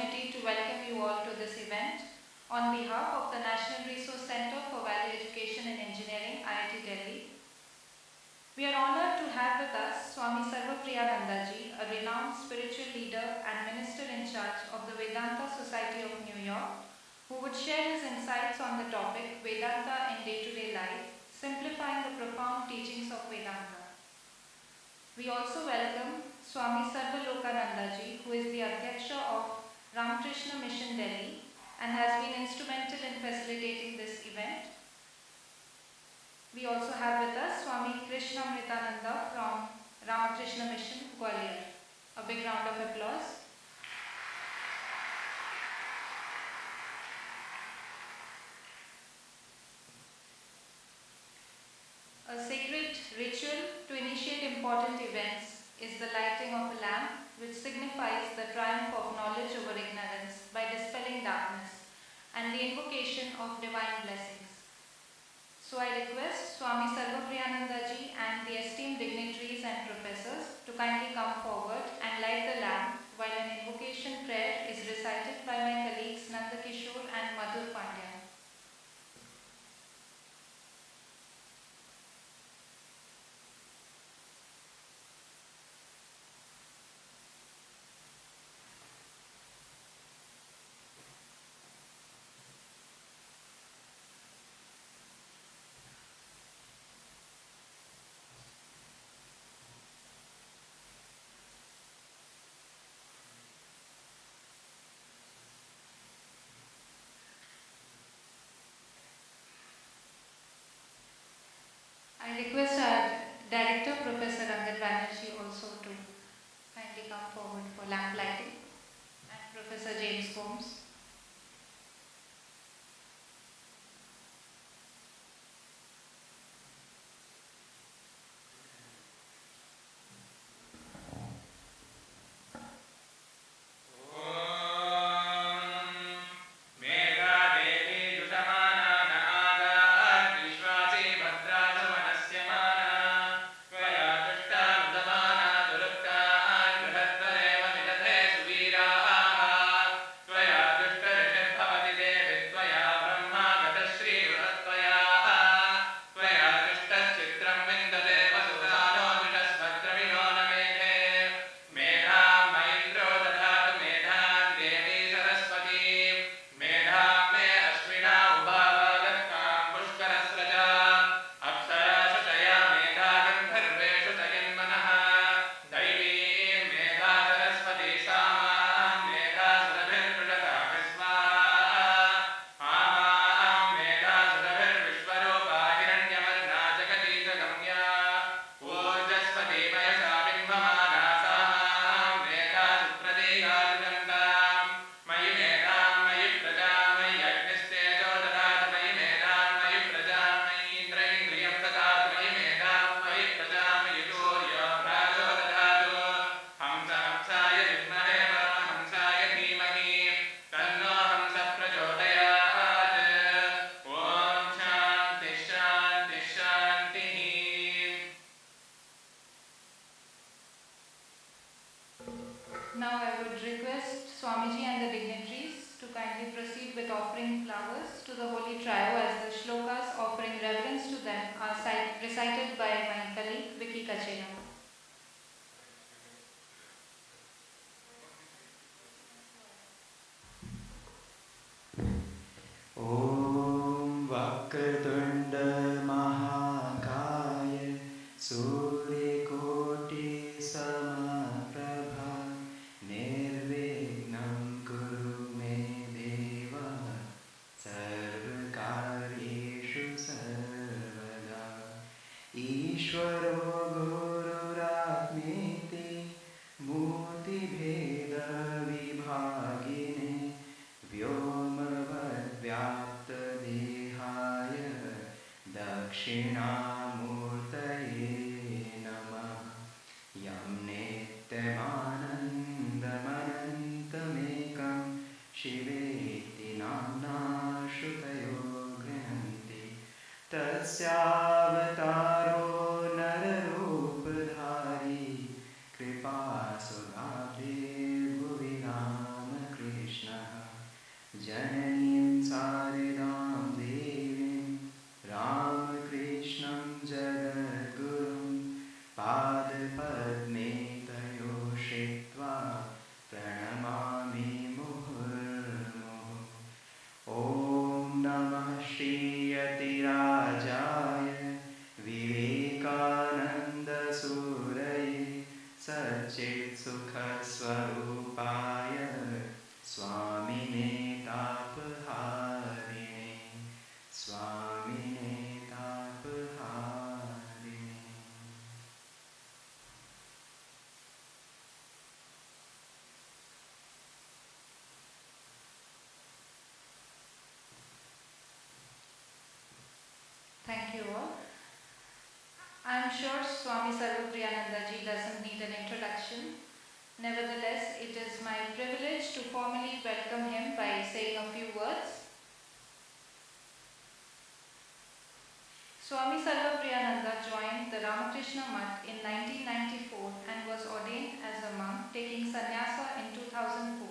opportunity to welcome you all to this event on behalf of the National Resource Center for Value Education and Engineering, IIT Delhi. We are honored to have with us Swami Sarvapriyananda ji, a renowned spiritual leader and minister in charge of the Vedanta Society of New York, who would share his insights on the topic Vedanta in day-to-day life, simplifying the profound teachings of Vedanta. We also welcome Swami Sarvapriyananda ji, who is the Adhyaksha of Ramakrishna Mission Delhi and has been instrumental in facilitating this event. We also have with us Swami Krishnamritananda from Ramakrishna Mission, Gwalior. A big round of applause. A sacred ritual to initiate important events is the lighting of a lamp, which signifies the triumph of knowledge over ignorance by dispelling darkness, and the invocation of divine blessings. So I request Swami Sarvapriyananda ji and the esteemed dignitaries and professors to kindly come forward and light the lamp while an invocation prayer is recited by my colleagues Nandakishore and Madhur Pandya. I request our Director, Professor Angad Banerjee, also to kindly come forward for lamp lighting, and Professor James Combs. Now I would request Swamiji and the dignitaries to kindly proceed with offering flowers to the Holy Trio, as the shlokas offering reverence to them are recited by my colleague Vicky Kachena. Om Vakratunda Mahakaya Suryakoti Samaprabha Nirvignam Kuru Me Deva Sarvakaryeshu Sarvada Ishvaro Gururatmeti Murti Bheda Vibhagine Vyomavad Vyapta Dehaya Dakshinamurtaye Namah Yam Nityamanandamanantamekam Shiveti Namna Shutayo Grihanti Tasyavataro Nararupadhari Kripa Sudabde Bhuvi Rama Krishna sure Swami Sarvapriyananda ji doesn't need an introduction. Nevertheless, it is my privilege to formally welcome him by saying a few words. Swami Sarvapriyananda joined the Ramakrishna Mutt in 1994 and was ordained as a monk, taking sannyasa in 2004.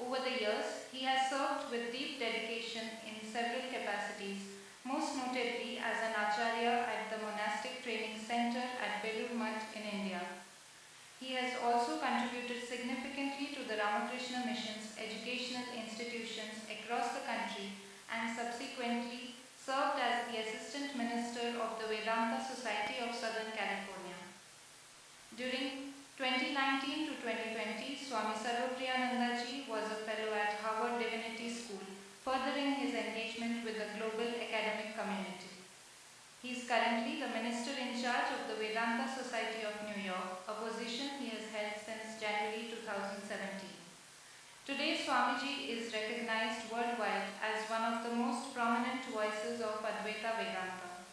Over the years, he has served with deep dedication in several capacities, most notably as an acharya at the Monastic Training Center at Belur Mutt in India. He has also contributed significantly to the Ramakrishna Mission's educational institutions across the country and subsequently served as the Assistant Minister of the Vedanta Society of Southern California. During 2019 to 2020, Swami Sarvapriyananda ji was a fellow at Harvard Divinity School, furthering his engagement with the global academic community. He is currently the Minister in charge of the Vedanta Society of New York, a position he has held since January 2017. Today, Swamiji is recognized worldwide as one of the most prominent voices of Advaita Vedanta.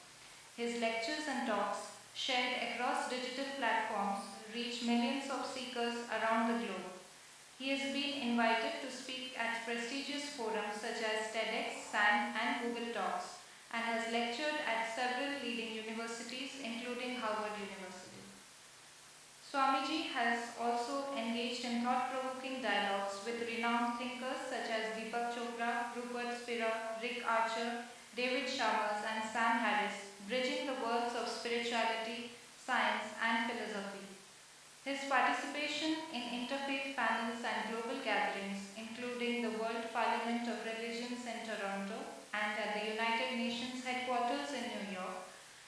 His lectures and talks, shared across digital platforms, reach millions of seekers around the globe. He has been invited to speak at prestigious forums such as TEDx, SAN, and Google Talks, and has lectured at several leading universities, including Harvard University. Swamiji has also engaged in thought-provoking dialogues with renowned thinkers such as Deepak Chopra, Rupert Spira, Rick Archer, David Chalmers, and Sam Harris, bridging the worlds of spirituality, science, and philosophy. His participation in interfaith panels and global gatherings, including the World Parliament of Religions in Toronto and at the United Nations headquarters in New York,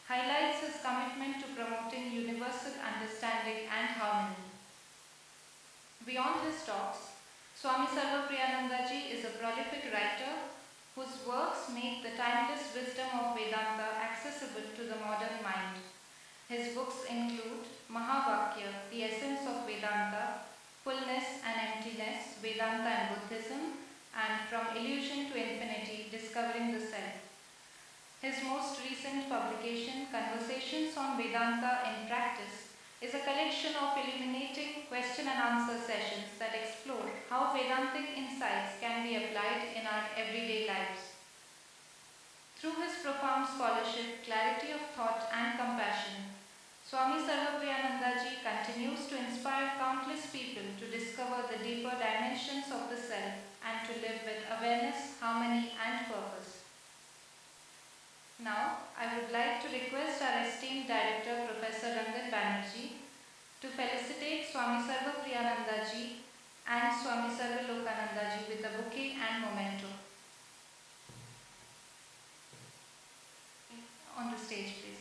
highlights his commitment to promoting universal understanding and harmony. Beyond his talks, Swami Sarvapriyananda ji is a prolific writer whose works make the timeless wisdom of Vedanta accessible to the modern mind. His books include Mahavakya, The Essence of Vedanta, Fullness and Emptiness, Vedanta and Buddhism, and From Illusion to Infinity, Discovering the Self. His most recent publication, Conversations on Vedanta in Practice, is a collection of illuminating question and answer sessions that explore how Vedantic insights can be applied in our everyday lives. Through his profound scholarship, clarity of thought, and compassion, Swami Sarvapriyananda ji continues to inspire countless people to discover the deeper dimensions of the self and to live with awareness, harmony, and purpose. Now, I would like to request our esteemed Director, Professor Rangan Banerjee, to felicitate Swami Sarvapriyananda ji and Swami Sarvalokananda ji with a bouquet and memento. On the stage, please.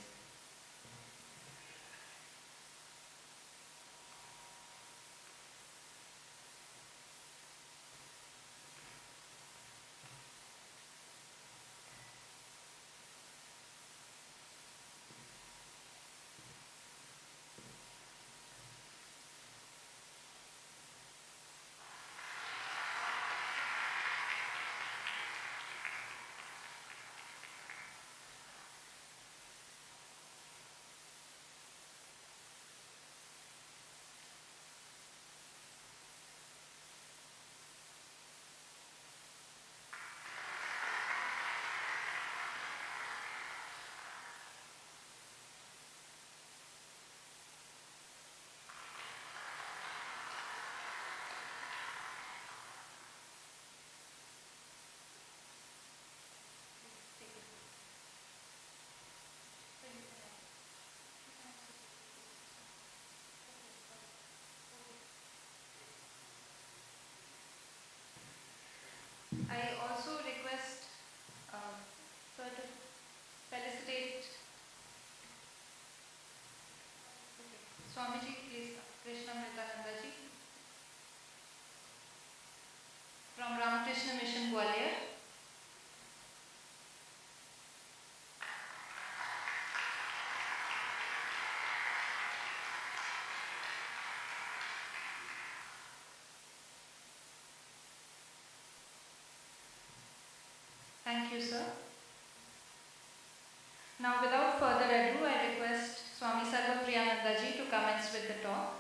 I also request Sir to felicitate Swamiji, please, Krishnamritananda ji from Ramakrishna Mission Gwalior. Thank you, sir. Now, without further ado, I request Swami with the talk.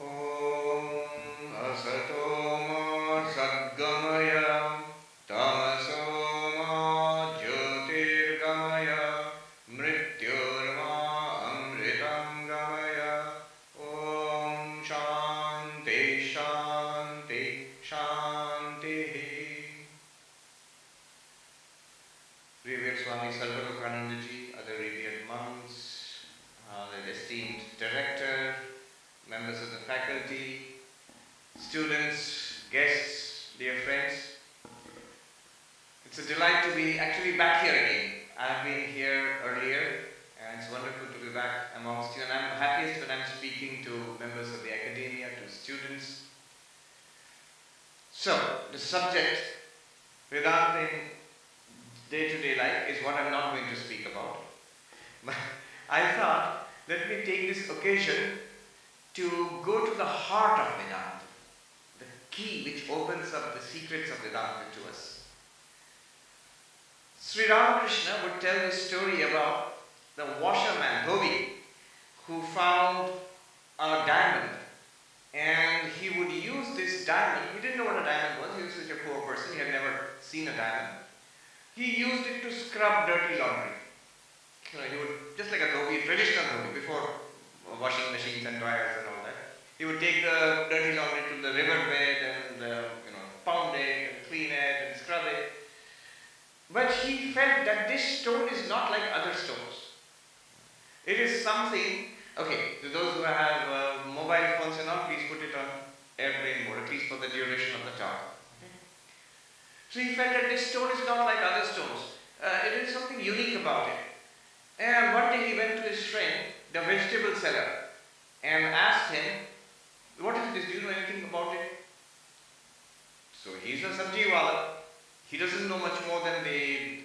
Om Asatoma Sadgamaya Tamasoma Jyotirgamaya Mrityurma Amritam Gamaya. Om Shanti Shanti Shanti. Revered Swami Sarvapriyananda ji, other revered monks, the esteemed director, members of the faculty, students, guests, dear friends. It's a delight to be actually back here again. I've been here earlier and it's wonderful to be back amongst you, and I'm happiest when I'm speaking to members of the academia, to students. So, the subject, Vedanta in day-to-day life, is what I'm not going to speak about. But I thought, let me take this occasion to go to the heart of Vedanta, the key which opens up the secrets of Vedanta to us. Sri Ramakrishna would tell this story about the washerman, Dhobi, who found a diamond, and he would use this diamond. He didn't know what a diamond was. He was such a poor person, he had never seen a diamond. He used it to scrub dirty laundry. He would, just like a Dhobi, traditional Dhobi, before washing machines and dryers and all that. He would take the dirty laundry to the riverbed and pound it and clean it and scrub it. But he felt that this stone is not like other stones. It is something, okay, to those who have mobile phones and all, please put it on airplane mode, at least for the duration of the talk. So he felt that this stone is not like other stones. It is something unique about it. And one day he went to his friend, the vegetable seller, and asked him, what is this? Do you know anything about it? So he's a sabji wala. He doesn't know much more than the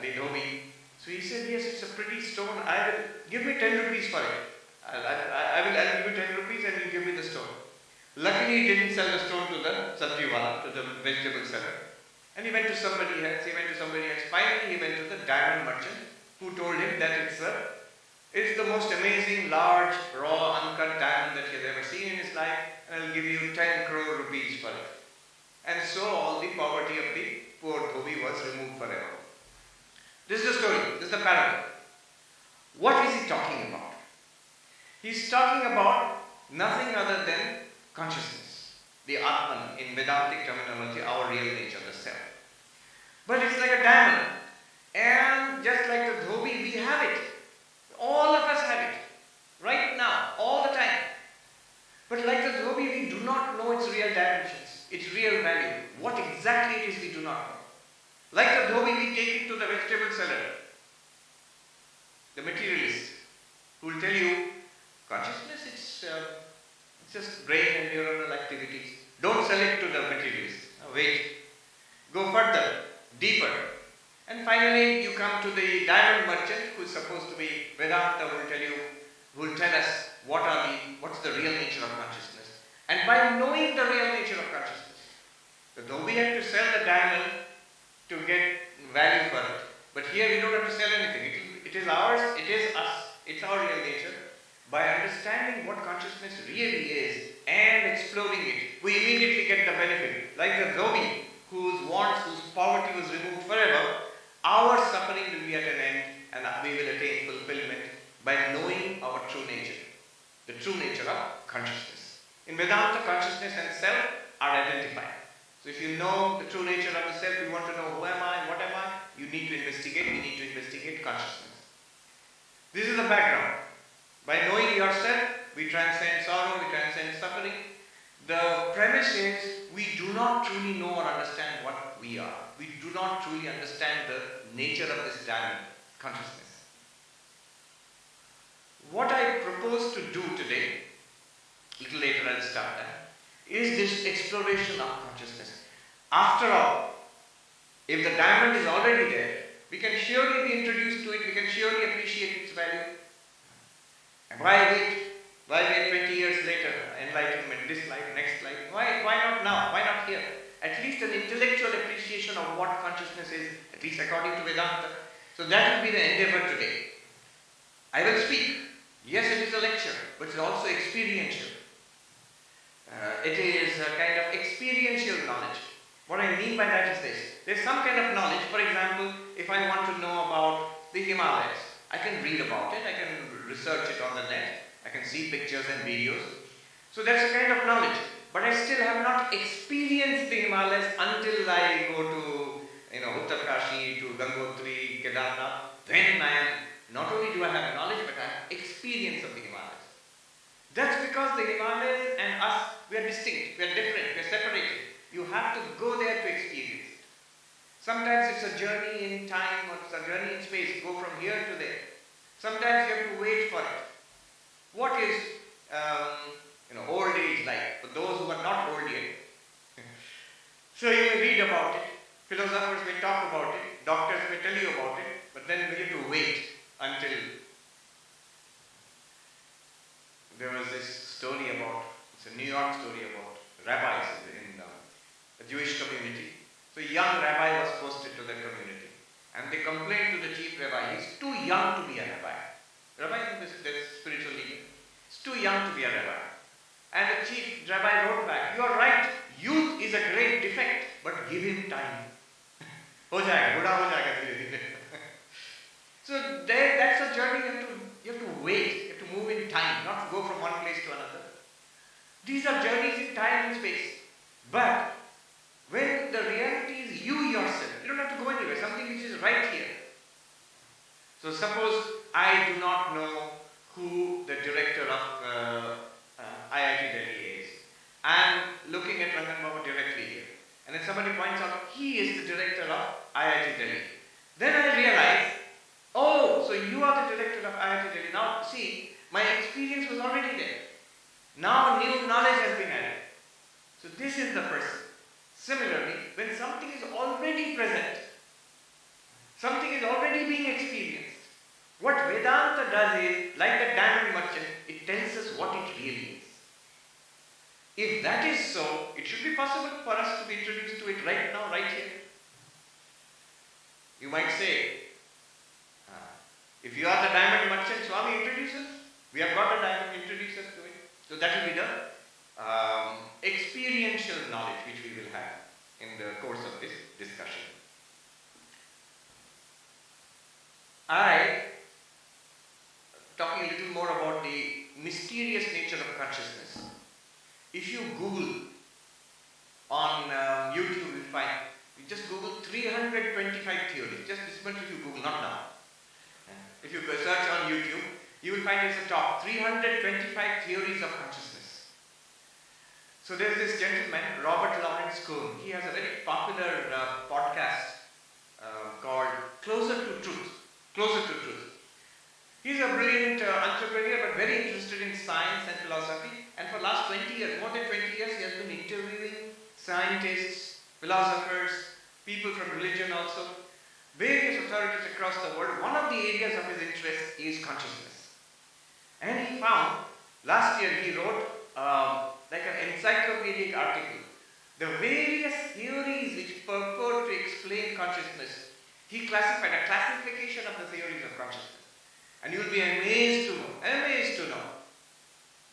dhobi. So he said, yes, it's a pretty stone. Give me 10 rupees for it. I'll give you 10 rupees and you give me the stone. Luckily he didn't sell the stone to the sabji wala, to the vegetable seller. And he went to somebody else. Finally he went to the diamond merchant, who told him that it's the most amazing, large, raw, uncut diamond that he has ever seen in his life, and I'll give you 10 crore rupees for it. And so all the poverty of the poor Dhobi was removed forever. This is the story, this is the parable. What is he talking about? He's talking about nothing other than consciousness, the Atman, in Vedantic terminology, our real nature, the self. But it's like a diamond, and just like the Dhobi, we have it. All of us have it, right now, all the time. But like the Dhobi, we do not know its real dimensions, its real value. What exactly it is, we do not know. Like the Dhobi, we take it to the vegetable seller, the materialist, who will tell you, consciousness, it's just brain and neuronal activities. Don't sell it to the materialist. Wait. Go further, deeper. And finally, you come to the diamond merchant, who is supposed to be Vedanta, who will tell us what's the real nature of consciousness. And by knowing the real nature of consciousness, the Dhobi had to sell the diamond to get value for it. But here we don't have to sell anything. It is ours, it is us, it's our real nature. By understanding what consciousness really is and exploring it, we immediately get the benefit. Like the Dhobi, whose wants, whose poverty was removed forever, our suffering will be at an end and we will attain fulfillment by knowing our true nature, the true nature of consciousness. In Vedanta, consciousness and self are identified. So if you know the true nature of the self, you want to know who am I, what am I, you need to investigate, we need to investigate consciousness. This is the background. By knowing yourself, we transcend sorrow, we transcend suffering. The premise is we do not truly know or understand what we are. We do not truly understand the nature of this diamond, consciousness. What I propose to do today, a little later I'll start that, is this exploration of consciousness. After all, if the diamond is already there, we can surely be introduced to it, we can surely appreciate its value. And why wait? Why wait 20 years later? Enlightenment, this life, next life. Why not now? Why not here? At least an intellectual appreciation of what consciousness is, at least according to Vedanta. So that will be the endeavor today. I will speak. Yes, it is a lecture, but it's also experiential. It is a kind of experiential knowledge. What I mean by that is this. There's some kind of knowledge. For example, if I want to know about the Himalayas, I can read about it, I can research it on the net, I can see pictures and videos. So that's a kind of knowledge. But I still have not experienced the Himalayas until I go to Uttarkashi, to Gangotri, Kedarnath. Then not only do I have knowledge, but I have experience of the Himalayas. That's because the Himalayas and us, we are distinct, we are different, we are separated. You have to go there to experience it. Sometimes it's a journey in time or it's a journey in space, go from here to there. Sometimes you have to wait for it. What is old age like? For those who are not old yet. So you may read about it, philosophers may talk about it, doctors may tell you about it, but then we have to wait until. There was this story about, it's a New York story about rabbis in a Jewish community. So a young rabbi was posted to the community and they complained to the chief rabbi, he's too young to be a rabbi. Rabbi is the spiritual leader. He's too young to be a rabbi. And the chief rabbi wrote back, you are right, youth is a great defect, but give him time. Ho jayega, buda ho jayega dheere dheere. So that's a journey you have to wait, you have to move in time, not go from one place to another. These are journeys in time and space. But when the reality is you yourself, you don't have to go anywhere, something which is right here. So suppose I do not know who the director of IIT Delhi is. I am looking at Rangan Babu directly here. And then somebody points out, he is the director of IIT Delhi. Then I realize, oh, so you are the director of IIT Delhi. Now see, my experience was already there. Now new knowledge has been added. So this is the person. Similarly, when something is already present, something is already being experienced, what Vedanta does is, like the diamond merchant, it tells us what it really is. If that is so, it should be possible for us to be introduced to it right now, right here. You might say, if you are the diamond merchant, Swami, introduce us. We have got a diamond, introduce us to it. So that will be the experiential knowledge which we will have in the course of this discussion. Talking a little more about the mysterious nature of consciousness. If you Google on YouTube, you find, you just Google 325 theories. Just this much if you Google, not now. If you go search on YouTube, you will find it's the top 325 theories of consciousness. So there's this gentleman, Robert Lawrence Cohn. He has a very popular podcast called Closer to Truth. Closer to Truth. He's a brilliant entrepreneur, but very interested in science and philosophy. And for the last 20 years, more than 20 years, he has been interviewing scientists, philosophers, people from religion also, various authorities across the world. One of the areas of his interest is consciousness. And he found, last year he wrote like an encyclopedic article, the various theories which purport to explain consciousness. He classified a classification of the theories of consciousness. And you will be amazed to know,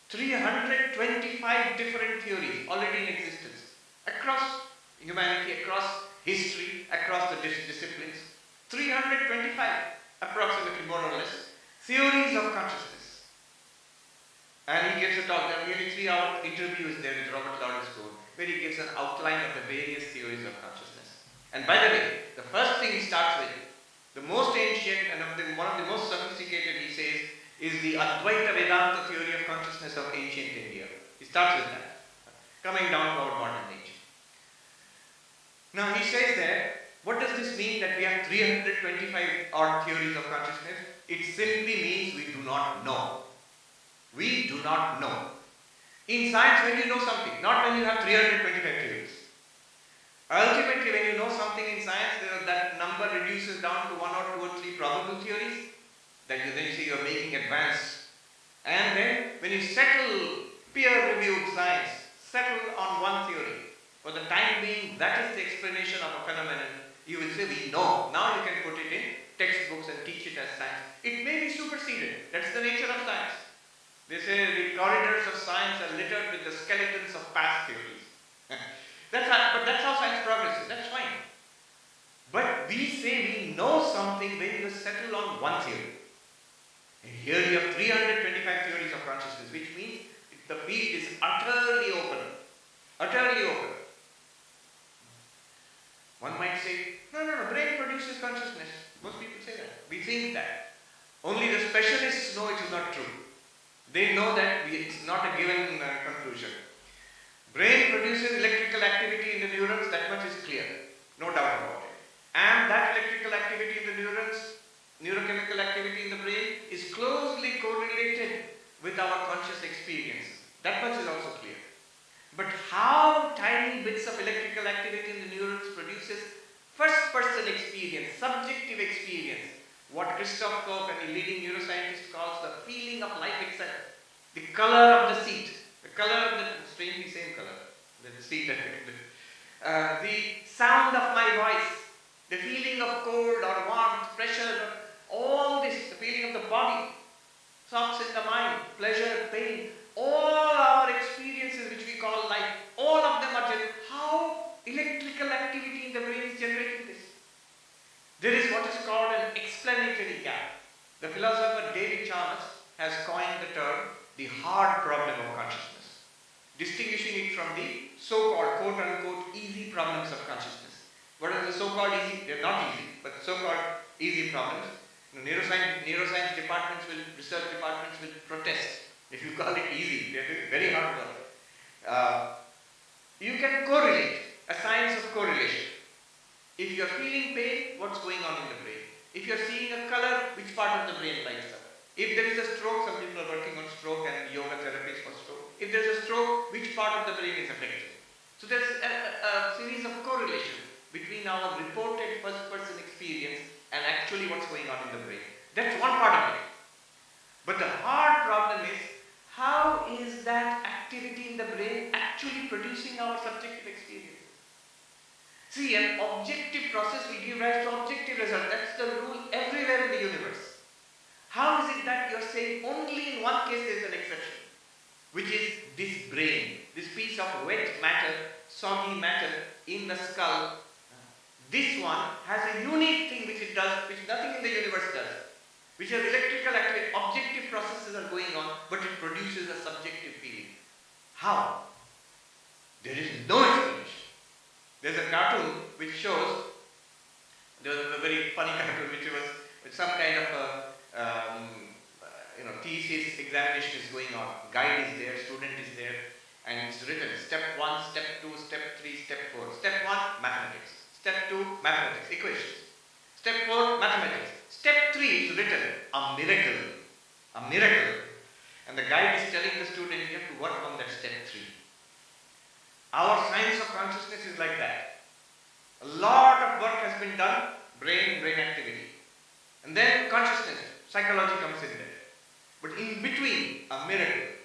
325 different theories already in existence across humanity, across history, across the disciplines. 325 approximately, more or less, theories of consciousness. And he gives a talk, a nearly 3-hour interview is there with Robert Lawrence Cohn, where he gives an outline of the various theories of consciousness. And by the way, the first thing he starts with, the most ancient and one of the most sophisticated, he says, is the Advaita Vedanta theory of consciousness of ancient India. He starts with that, coming down to our modern age. Now he says there, what does this mean that we have 325 odd theories of consciousness? It simply means we do not know. We do not know. In science, when you know something, not when you have 325 theories. Ultimately, when you know something in science, that number reduces down to 1 or 2 or 3 probable theories. Then you say you are making advance. And then, when you settle peer-reviewed science, settle on one theory. For the time being, that is the explanation of a phenomenon. You will say, we know. Now you can put it in textbooks and teach it as science. It may be superseded. That's the nature of science. They say the corridors of science are littered with the skeletons of past theories. But that's how science progresses. That's fine. But we say we know something when you settle on one theory. And here you have 325 theories of consciousness, which means the field is utterly open. Utterly open. One might say, no, brain produces consciousness. Most people say that. We think that. Only the specialists know it is not true. They know that it's not a given conclusion. Brain produces electrical activity in the neurons, that much is clear. No doubt about it. And that electrical activity in the neurons, neurochemical activity in the brain, is closely correlated with our conscious experience. That much is also clear. But how tiny bits of electrical activity in the neurons produces first-person experience, subjective experience, what Christoph Koch, a leading neuroscientist, calls the feeling of life itself. The color of the seat, the color of the, strangely same color, the seat, the sound of my voice, the feeling of cold or warmth, pressure, all this, the feeling of the body, thoughts in the mind, pleasure, pain, all our experiences which we call life, all of them are how electrical activity in the brain is generating this. There is what is called an explanatory gap. The philosopher David Chalmers has coined the term the hard problem of consciousness, distinguishing it from the so-called quote-unquote easy problems of consciousness. What are the so-called easy? They are not easy, but so-called easy problems. Neuroscience departments research departments will protest if you call it easy. They are doing very hard work. You can correlate, a science of correlation. If you are feeling pain, what's going on in the brain? If you are seeing a color, which part of the brain lights up? If there is a stroke, some people are working on stroke and yoga therapies for stroke. If there is a stroke, which part of the brain is affected? So there's a series of correlations between our reported first-person experience and actually what's going on in the brain. That's one part of it. But the hard problem is, how is that activity in the brain actually producing our subjective experience? See, an objective process will give rise to objective result. That's the rule everywhere in the universe. How is it that you're saying only in one case there is an exception? Which is this brain, this piece of wet matter, soggy matter in the skull. This one has a unique thing which it does, which nothing in the universe does. Which has electrical activity, objective processes are going on, but it produces a subjective feeling. How? There is no explanation. There's a cartoon which shows, there was a very funny cartoon which was with some kind of a thesis examination is going on. Guide is there, student is there, and it's written step 1, step 2, step 3, step 4. Step 1, mathematics. Step 2, mathematics, equations. Step 4, mathematics. Step 3 is written, a miracle. A miracle. And the guide is telling the student, you have to work on that step 3. Our science of consciousness is like that. A lot of work has been done, brain activity. And then consciousness, psychology comes in there. But in between, a miracle.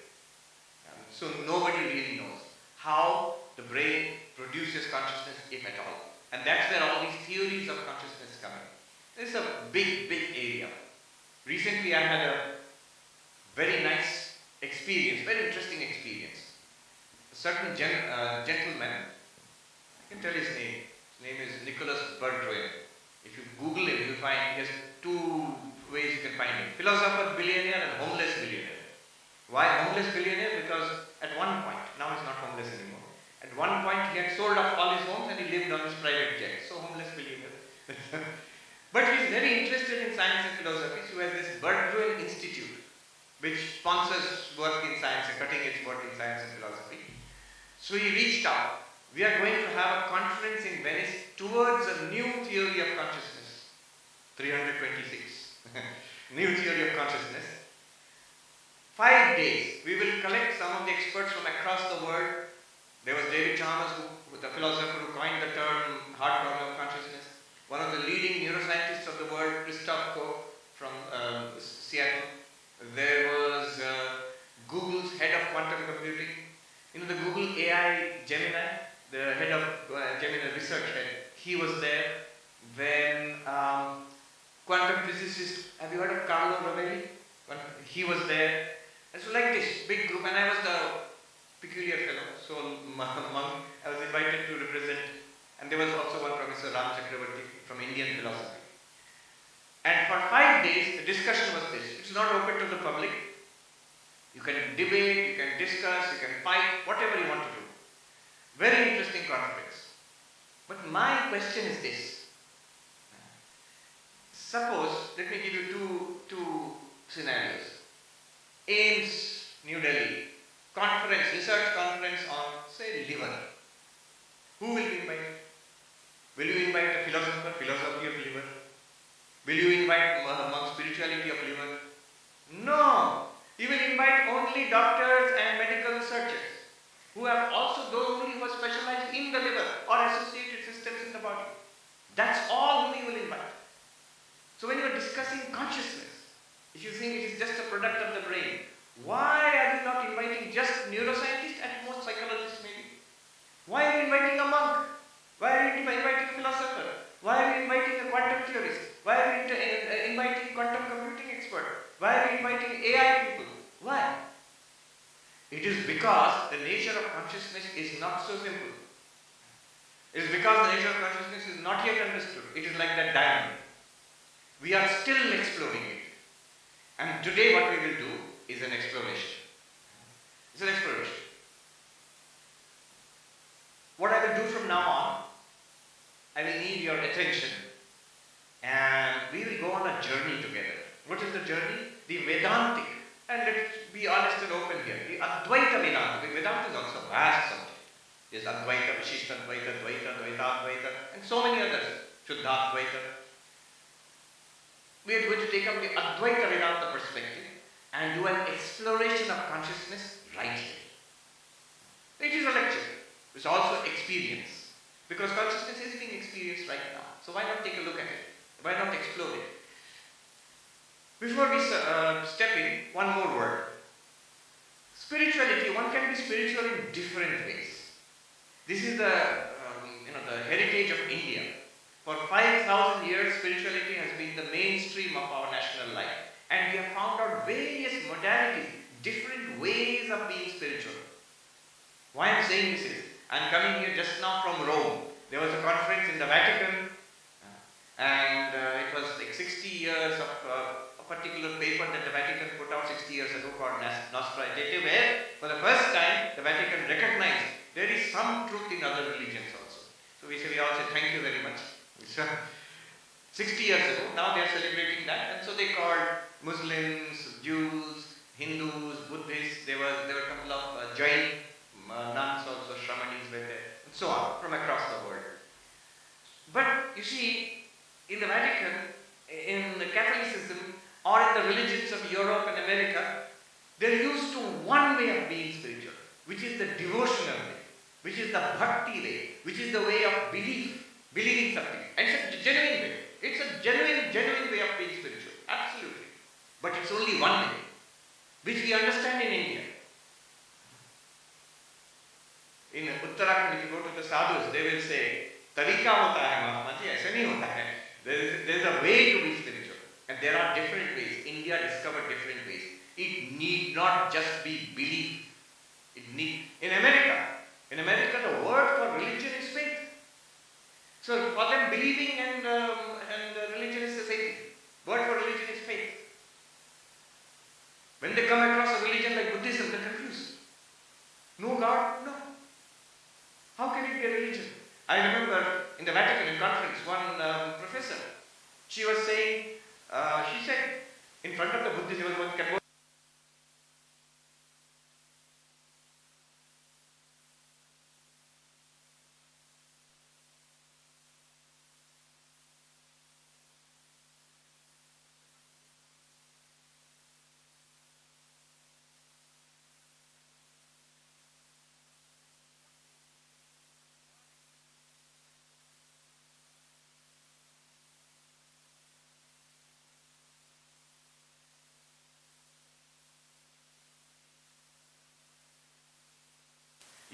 So nobody really knows how the brain produces consciousness, if at all. And that's where all these theories of consciousness come in. This is a big area. Recently I had a very nice experience, very interesting experience. A certain gentleman, I can tell his name. His name is Nicholas Berggruen. If you Google him, you'll find he has 2 ways you can find him. Philosopher, billionaire and homeless billionaire. Why homeless billionaire? Because at one point, now he's not homeless anymore. At one point he had sold off all his homes and he lived on his private jet. So homeless billionaire. But he's very interested in science and philosophy, so he has this Berggruen Institute. which sponsors work in science and cutting edge work in science and philosophy. So he reached out. We are going to have a conference in Venice towards a new theory of consciousness. 326. New theory of consciousness. 5 days. We will collect some of the experts from across the world. There was David Chalmers, the philosopher who coined the term hard problem of consciousness. One of the leading neuroscientists of the world, Christoph Koch from Seattle. There was Google's head of quantum computing. You know, the Google AI Gemini, the head of Gemini research head, he was there. Then quantum physicist, have you heard of Carlo Rovelli? He was there. And so like this big group, and I was the peculiar fellow, so monk, I was invited to represent, and there was also one Professor Ram Chakravarti from Indian philosophy. And for 5 days, the discussion was this. It's not open to the public. You can debate, you can discuss, you can fight, whatever you want to do. Very interesting conference. But my question is this. Suppose, let me give you two scenarios. AIMS, New Delhi, conference, research conference on, say, liver. Who will you invite? Will you invite a philosopher, philosophy of liver? Will you invite monk, spirituality of liver? No. You will invite only doctors and medical researchers who have also those only who are specialized in the liver or associated systems in the body. That's all whom you will invite. So when you are discussing consciousness, if you think it is just a product of the brain, why are you not inviting just neuroscientists, at most psychologists maybe? Why are you inviting a monk? Why are you inviting a philosopher? Why are you inviting a quantum theorist? Why are you inviting quantum computing expert? Why are you inviting AI people? Why? It is because the nature of consciousness is not so simple. It is because the nature of consciousness is not yet understood. It is like that diamond. We are still exploring it. And today what we will do is an exploration. It's an exploration. What I will do from now on, I will need your attention, and we will go on a journey together. What is the journey? The Vedantic, and let's be honest and open here, the Advaita Vedanta. The Vedanta is also a vast subject. There's Advaita, Vishishta Advaita, Dvaita, Dvaita, and so many others. Shuddha Advaita. We are going to take up the Advaita Vedanta perspective and do an exploration of consciousness right here. It is a lecture. It's also experience. Because consciousness is being experienced right now. So why not take a look at it? Why not explore it? Before we step in, one more word. Spirituality, one can be spiritual in different ways. This is the heritage of India. For 5,000 years, spirituality has been the mainstream of our national life. And we have found out various modalities, different ways of being spiritual. Why I am saying this is, I am coming here just now from Rome. There was a conference in the Vatican, and it was like 60 years of a particular paper that the Vatican put out 60 years ago called Nostra Aetate, where for the first time the Vatican recognized there is some truth in other religions also. So we all say thank you very much. 60 years ago, now they are celebrating that, and so they called Muslims, Jews, Hindus, Buddhists. There were a couple of Jain nuns also, Shramanis were there, and so on from across the world. But you see, in the Vatican, in the Catholicism, or in the religions of Europe and America, they're used to one way of being spiritual, which is the devotional way, which is the bhakti way, which is the way of believing something. And it's a genuine way. It's a genuine way of being spiritual. Absolutely. But it's only one way, which we understand in India. In Uttarakhand, if you go to the sadhus, they will say, Tarika hota hai Mahatma ji, aisa nahi hota hai. There is a way to be spiritual. And there are different ways. India discovered different ways. It need not just be belief. In America, the word for religion is faith. So for them, believing and religion is the same thing. Word for religion is faith. When they come across a religion like Buddhism, they're confused. No God? No. How can it be a religion? I remember in the Vatican conference, one professor, she was saying, she said, in front of the Buddhist, there was one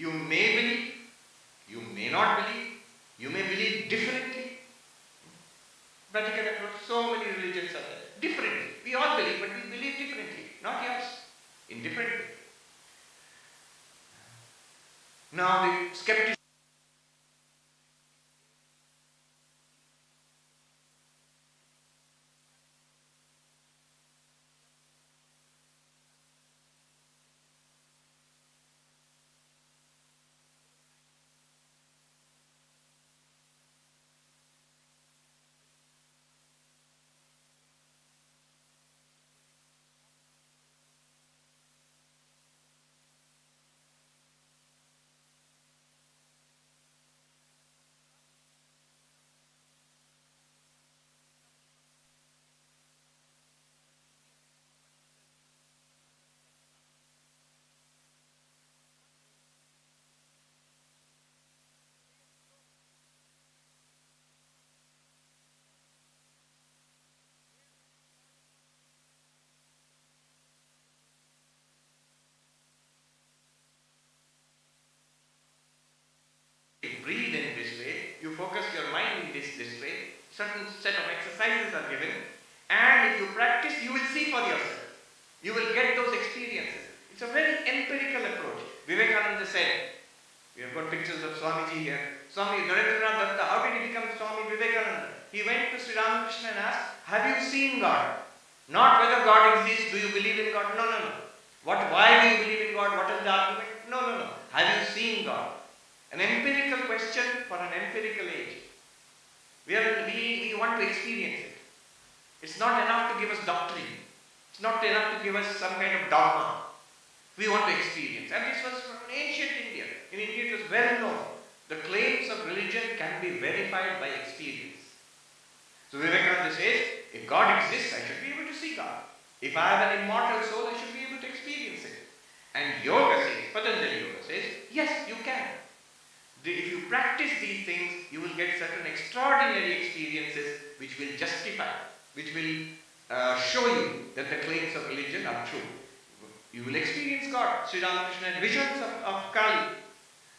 You may believe, you may not believe, you may believe differently. Practical approach, so many religions are there. Differently. We all believe, but we believe differently. Not yours. In different way. Now the skeptics. Breathe in this way, you focus your mind in this way, certain set of exercises are given, and if you practice, you will see for yourself. You will get those experiences. It's a very empirical approach. Vivekananda said, we have got pictures of Swamiji here. Swami Narendranath Datta, how did he become Swami Vivekananda? He went to Sri Ramakrishna and asked, have you seen God? Not whether God exists, do you believe in God? No. Why do you believe in God? What is the argument? No. Have you seen God? An empirical question for an empirical age. We want to experience it. It's not enough to give us doctrine. It's not enough to give us some kind of dogma. We want to experience. And this was from ancient India. In India it was well known. The claims of religion can be verified by experience. So Vivekananda says, if God exists, I should be able to see God. If I have an immortal soul, I should be able to experience it. And yoga says, Patanjali Yoga says, yes, you can. If you practice these things, you will get certain extraordinary experiences which will justify, which will show you that the claims of religion are true. You will experience God. Sri Ramakrishna had visions of Kali.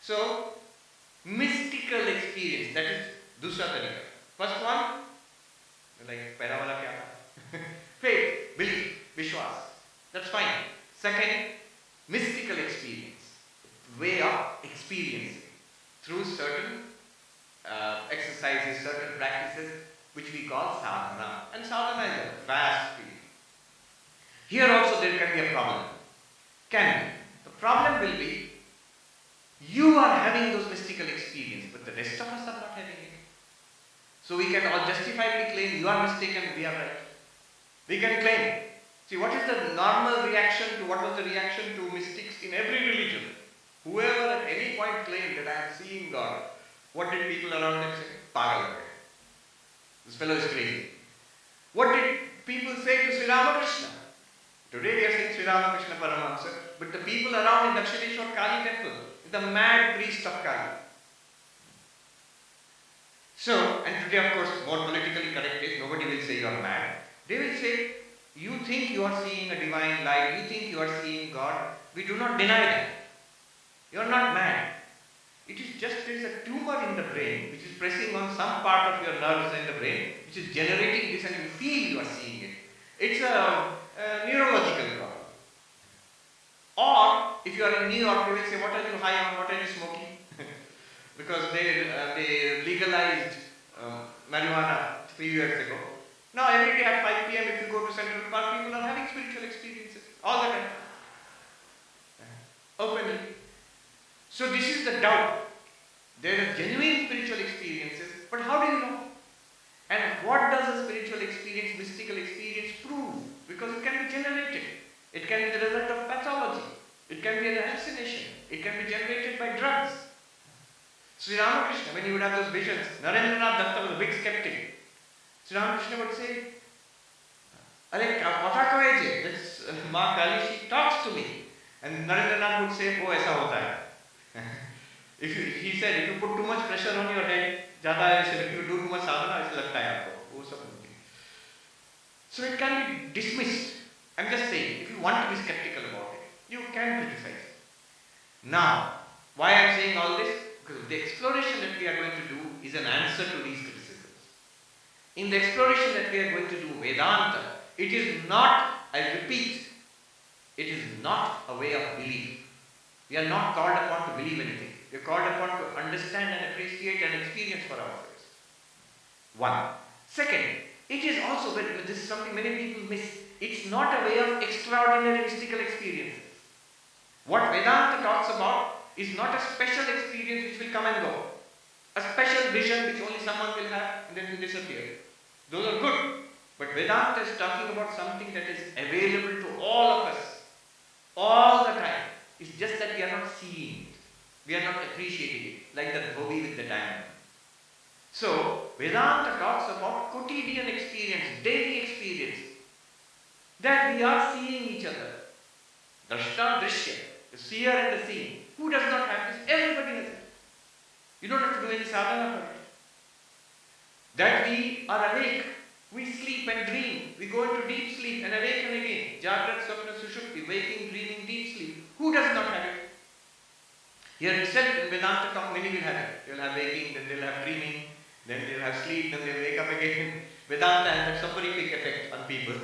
So, mystical experience, that is dusra tarika. First one, like Pairavala kya? Faith, belief, vishwas. That's fine. Second, mystical experience, way of experiencing through certain exercises, certain practices which we call sadhana. And sadhana is a vast field. Here also there can be a problem. Can be. The problem will be you are having those mystical experiences, but the rest of us are not having it. So we can all justifiably claim you are mistaken, we are right. We can claim. See, what is the normal reaction to what was the reaction to mystics in every religion? Whoever at any point claimed that I am seeing God, what did people around them say? Pagal hai. This fellow is crazy. What did people say to Sri Ramakrishna? Today we are saying Sri Ramakrishna Paramahamsa, but the people around in Dakshineshwar Kali temple, the mad priest of Kali. So, and today of course more politically correct is, nobody will say you are mad. They will say, you think you are seeing a divine light, you think you are seeing God. We do not deny that. You are not mad. It is just there is a tumor in the brain which is pressing on some part of your nerves in the brain which is generating this and you feel you are seeing it. It's a neurological problem. Or if you are in New York, they will say, what are you high on, what are you smoking? Because they legalized marijuana 3 years ago. Now every day at 5 p.m. if you go to Central Park, people are having spiritual experiences all the time. Openly. So this is the doubt. There are genuine spiritual experiences, but how do you know? And what does a spiritual experience, mystical experience prove? Because it can be generated. It can be the result of pathology. It can be an hallucination. It can be generated by drugs. Sri Ramakrishna, when he would have those visions, Narendranath Datta was a big skeptic. Sri Ramakrishna would say, Are kotha kahe je? This Ma Kali, she talks to me. And Narendranath would say, oh, aisa hota hai. He said, if you put too much pressure on your head, if you do too much sadhana, aisa lagta hai aapko. Wo sab. So it can be dismissed. I'm just saying, if you want to be skeptical about it, you can criticize. Now, Why I am saying all this? Because the exploration that we are going to do is an answer to these criticisms. In the exploration that we are going to do, Vedanta, it is not, I repeat, it is not a way of belief. We are not called upon to believe anything. We are called upon to understand and appreciate and experience for ourselves. One. Second, it is also, this is something many people miss, it's not a way of extraordinary mystical experiences. What Vedanta talks about is not a special experience which will come and go. A special vision which only someone will have and then will disappear. Those are good. But Vedanta is talking about something that is available to all of us, all the time. It's just that we are not seeing it. We are not appreciating it, like the dhobi with the diamond. So, Vedanta talks about quotidian experience, daily experience, that we are seeing each other. Drashta, drishya, the seer and the seen. Who does not have this? Everybody has it. You don't have to do any sadhana for it. That we are awake, we sleep and dream, we go into deep sleep and awaken again. Jagrat, Swapna, Sushupti, waking, dreaming, deep sleep. Who does not have it? Here itself in Vedanta talk, many will have it. They will have waking, then they will have dreaming, then they will have sleep, then they will wake up again. Vedanta has that soporific effect on people.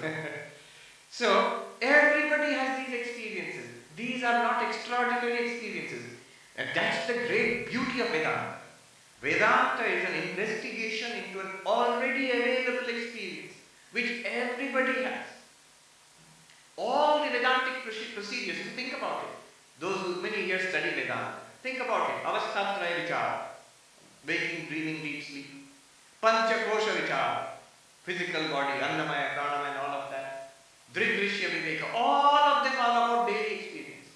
So, everybody has these experiences. These are not extraordinary experiences. And that's the great beauty of Vedanta. Vedanta is an investigation into an already available experience, which everybody has. All the Vedantic procedures, you think about it. Those who many years study Vedanta, think about it. Avasthatraya vichara, waking, dreaming, deep sleep. Panchakosha vichara, physical body, annamaya, pranamaya, and all of that. Dridrishya viveka, all of them are about daily experience.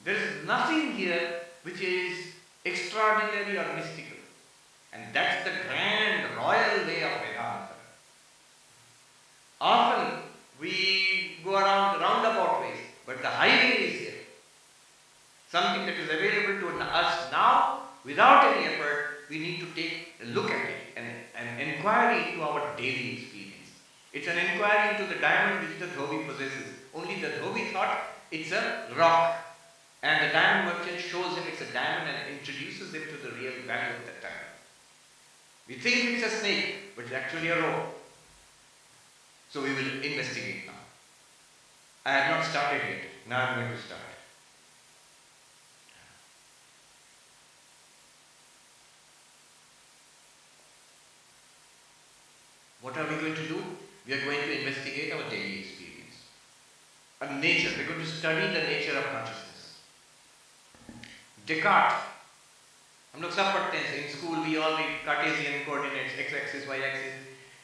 There is nothing here which is extraordinary or mystical. And that's the grand royal way of Vedanta. Often we go around the roundabout ways, but the highway is here. Something that is available to us now without any effort. We need to take a look at it and an inquiry into our daily experience. It's an inquiry into the diamond which the dhobi possesses. Only the dhobi thought it's a rock. And the diamond merchant shows him it's a diamond and introduces him to the real value of that diamond. We think it's a snake, but it's actually a rope. So we will investigate now. I have not started yet. Now I'm going to start. What are we going to do? We are going to investigate our daily experience. And nature. We're going to study the nature of consciousness. Descartes. हम लोग सब पढ़ते हैं in school. We all read Cartesian coordinates, x-axis, y-axis.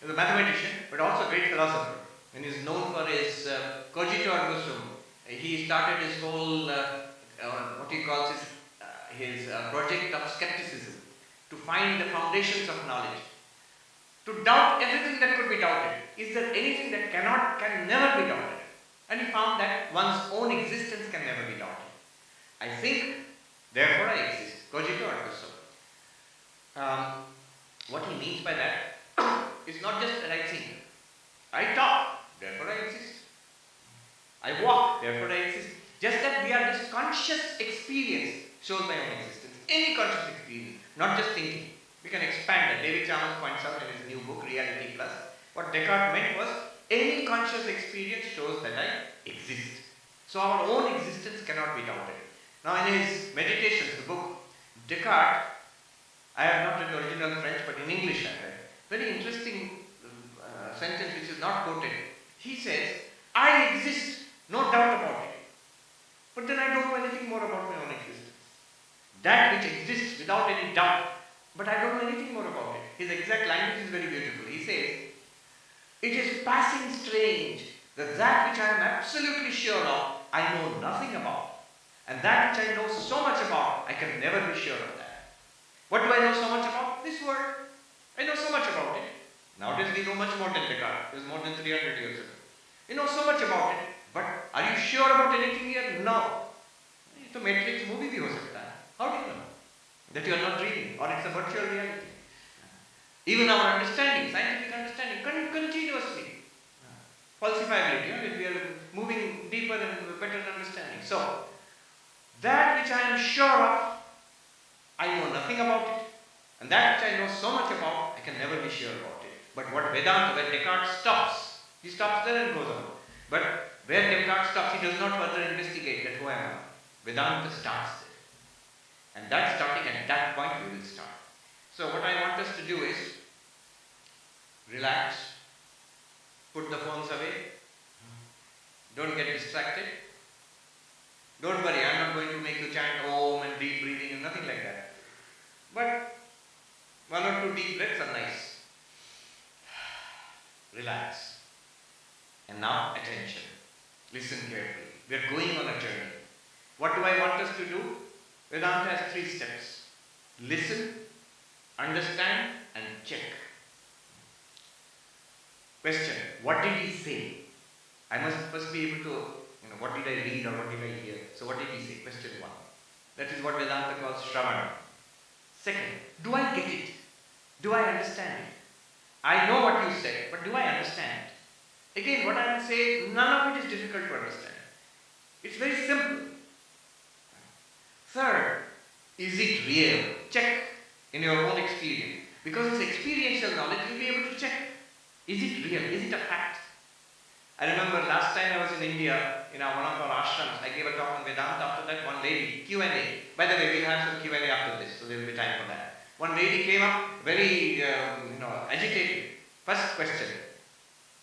He was a mathematician, but also a great philosopher. And he's known for his cogito ergo sum. He started his whole what he calls his project of skepticism, to find the foundations of knowledge, to doubt everything that could be doubted. Is there anything that can never be doubted? And he found that one's own existence can never be doubted. I think, therefore I exist. Cogito ergo sum. What he means by that is not just that I think. I talk, therefore I exist. I walk, therefore I exist. Just that we are this conscious experience shows my own existence. Any conscious experience, not just thinking. We can expand that. David Chalmers points out in his new book, Reality Plus. What Descartes meant was, any conscious experience shows that I exist. So our own existence cannot be doubted. Now in his Meditations, the book, Descartes, I have not read the original French, but in English I read, very interesting sentence which is not quoted. He says, I exist, no doubt about it. But then I don't know anything more about my own existence. That which exists without any doubt, but I don't know anything more about it. His exact language is very beautiful. He says, it is passing strange that which I am absolutely sure of, I know nothing about. And that which I know so much about, I can never be sure of that. What do I know so much about? This world. I know so much about it. Nowadays we know much more than Descartes. It was more than 300 years ago. We know so much about it. But are you sure about anything here? No. It's a Matrix movie bhi ho sakta hai. How do you know? That you are not dreaming, or it's a virtual reality. Even our understanding, scientific understanding, continuously. Falsifiability, we are moving deeper and better understanding. So, That which I am sure of, I know nothing about it. And that which I know so much about, I can never be sure about it. But what Vedanta, where Descartes stops, he stops there and goes on. But where Descartes stops, he does not further investigate that who am I. Vedanta starts there. And that starting at that point we will start. So what I want us to do is relax, put the phones away, don't get distracted. Don't worry, I am not going to make you chant Om and deep breathing and nothing like that. But one or two deep breaths are nice. Relax. And now attention. Listen carefully. We are going on a journey. What do I want us to do? Vedanta has 3 steps. Listen, understand and check. Question. What did he say? I must first be able to, what did I read or what did I hear? So what did he say? Question 1. That is what Vedanta calls Shravana. Second, do I get it? Do I understand it? I know what you said, but do I understand it? Again, what I am saying, none of it is difficult to understand. It's very simple. Third, is it real? Check in your own experience. Because it's experiential knowledge, you'll be able to check. Is it real? Is it a fact? I remember last time I was in India, in one of our ashrams, I gave a talk on Vedanta. After that, one lady, Q&A. By the way, we'll have some Q&A after this, so there will be time for that. One lady came up, very, agitated. First question.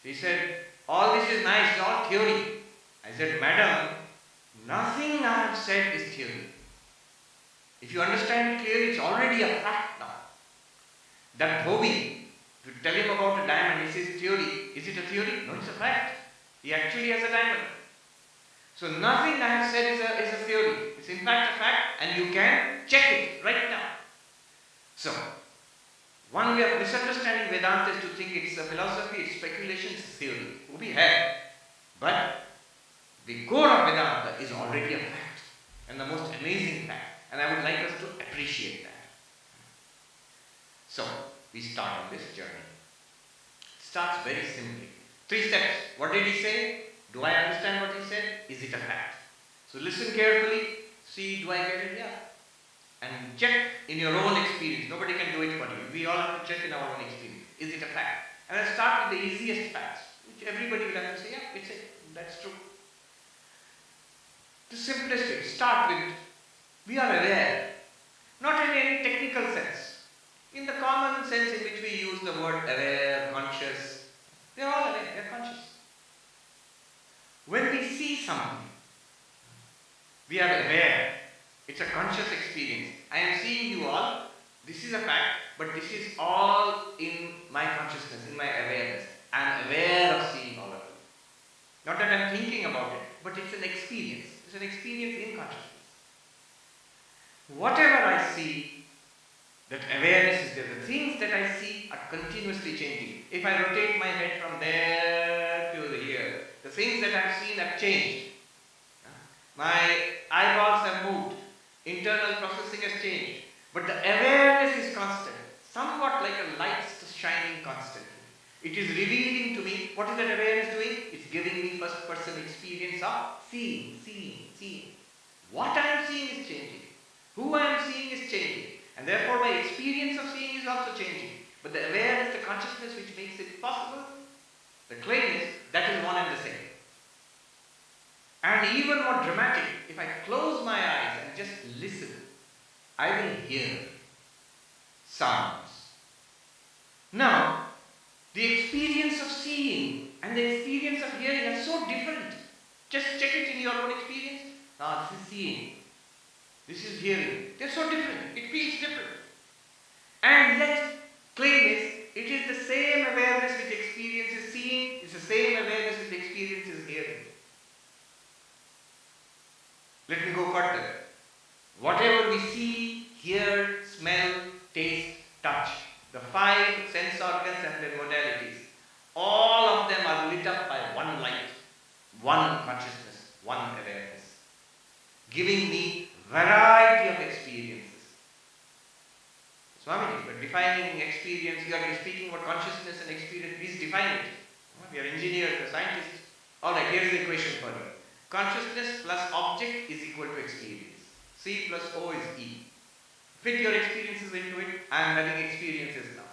She said, all this is nice, it's all theory. I said, madam, nothing I have said is theory. If you understand it clearly, it's already a fact now. That Bobby, if you tell him about a diamond, he says theory. Is it a theory? No, it's a fact. He actually has a diamond. So nothing I have said is a theory. It's in fact a fact, and you can check it right now. So, one way of misunderstanding Vedanta is to think it's a philosophy, it's speculation, it's a theory. We have. But the core of Vedanta is already a fact, and the most amazing fact. And I would like us to appreciate that. So, we start on this journey. It starts very simply. 3 steps. What did he say? Do I understand what he said? Is it a fact? So listen carefully. See, do I get it? Yeah. And check in your own experience. Nobody can do it for you. We all have to check in our own experience. Is it a fact? And I'll start with the easiest facts, which everybody will have to say, yeah, it's it. That's true. The simplest way. Start with, we are aware. Not in any technical sense. In the common sense in which we use the word aware, conscious. They are all aware, they are conscious. When we see something, we are aware. It's a conscious experience. I am seeing you all. This is a fact, but this is all in my consciousness, in my awareness. I am aware of seeing all of it. Not that I am thinking about it, but it's an experience. It's an experience in consciousness. Whatever I see, that awareness is there. The things that I see are continuously changing. If I rotate my head from there to here, the things that I've seen have changed. My eyeballs have moved. Internal processing has changed. But the awareness is constant. Somewhat like a light shining constantly. It is revealing to me. What is that awareness doing? It's giving me first person experience of seeing. What I am seeing is changing. Who I am seeing is changing. And therefore my experience of seeing is also changing. But the awareness, the consciousness which makes it possible, the claim is, that is one and the same. And even more dramatic, if I close my eyes and just listen, I will hear sounds. Now, the experience of seeing and the experience of hearing are so different. Just check it in your own experience. Now, this is seeing. This is hearing. They're so different. It feels different. And yet, claim is, it is the same awareness which experiences seeing, it's the same awareness which experiences hearing. Let me go further. Whatever we see, hear, smell, taste, touch, the 5 sense organs and their modalities, all of them are lit up by one light, one consciousness, one awareness, giving me variety of experiences. Swamiji, but defining experience, you are speaking about consciousness and experience, please define it. We are engineers, we are scientists. Alright, here's the equation for you. Consciousness plus object is equal to experience. C plus O is E. Fit your experiences into it. I am having experiences now.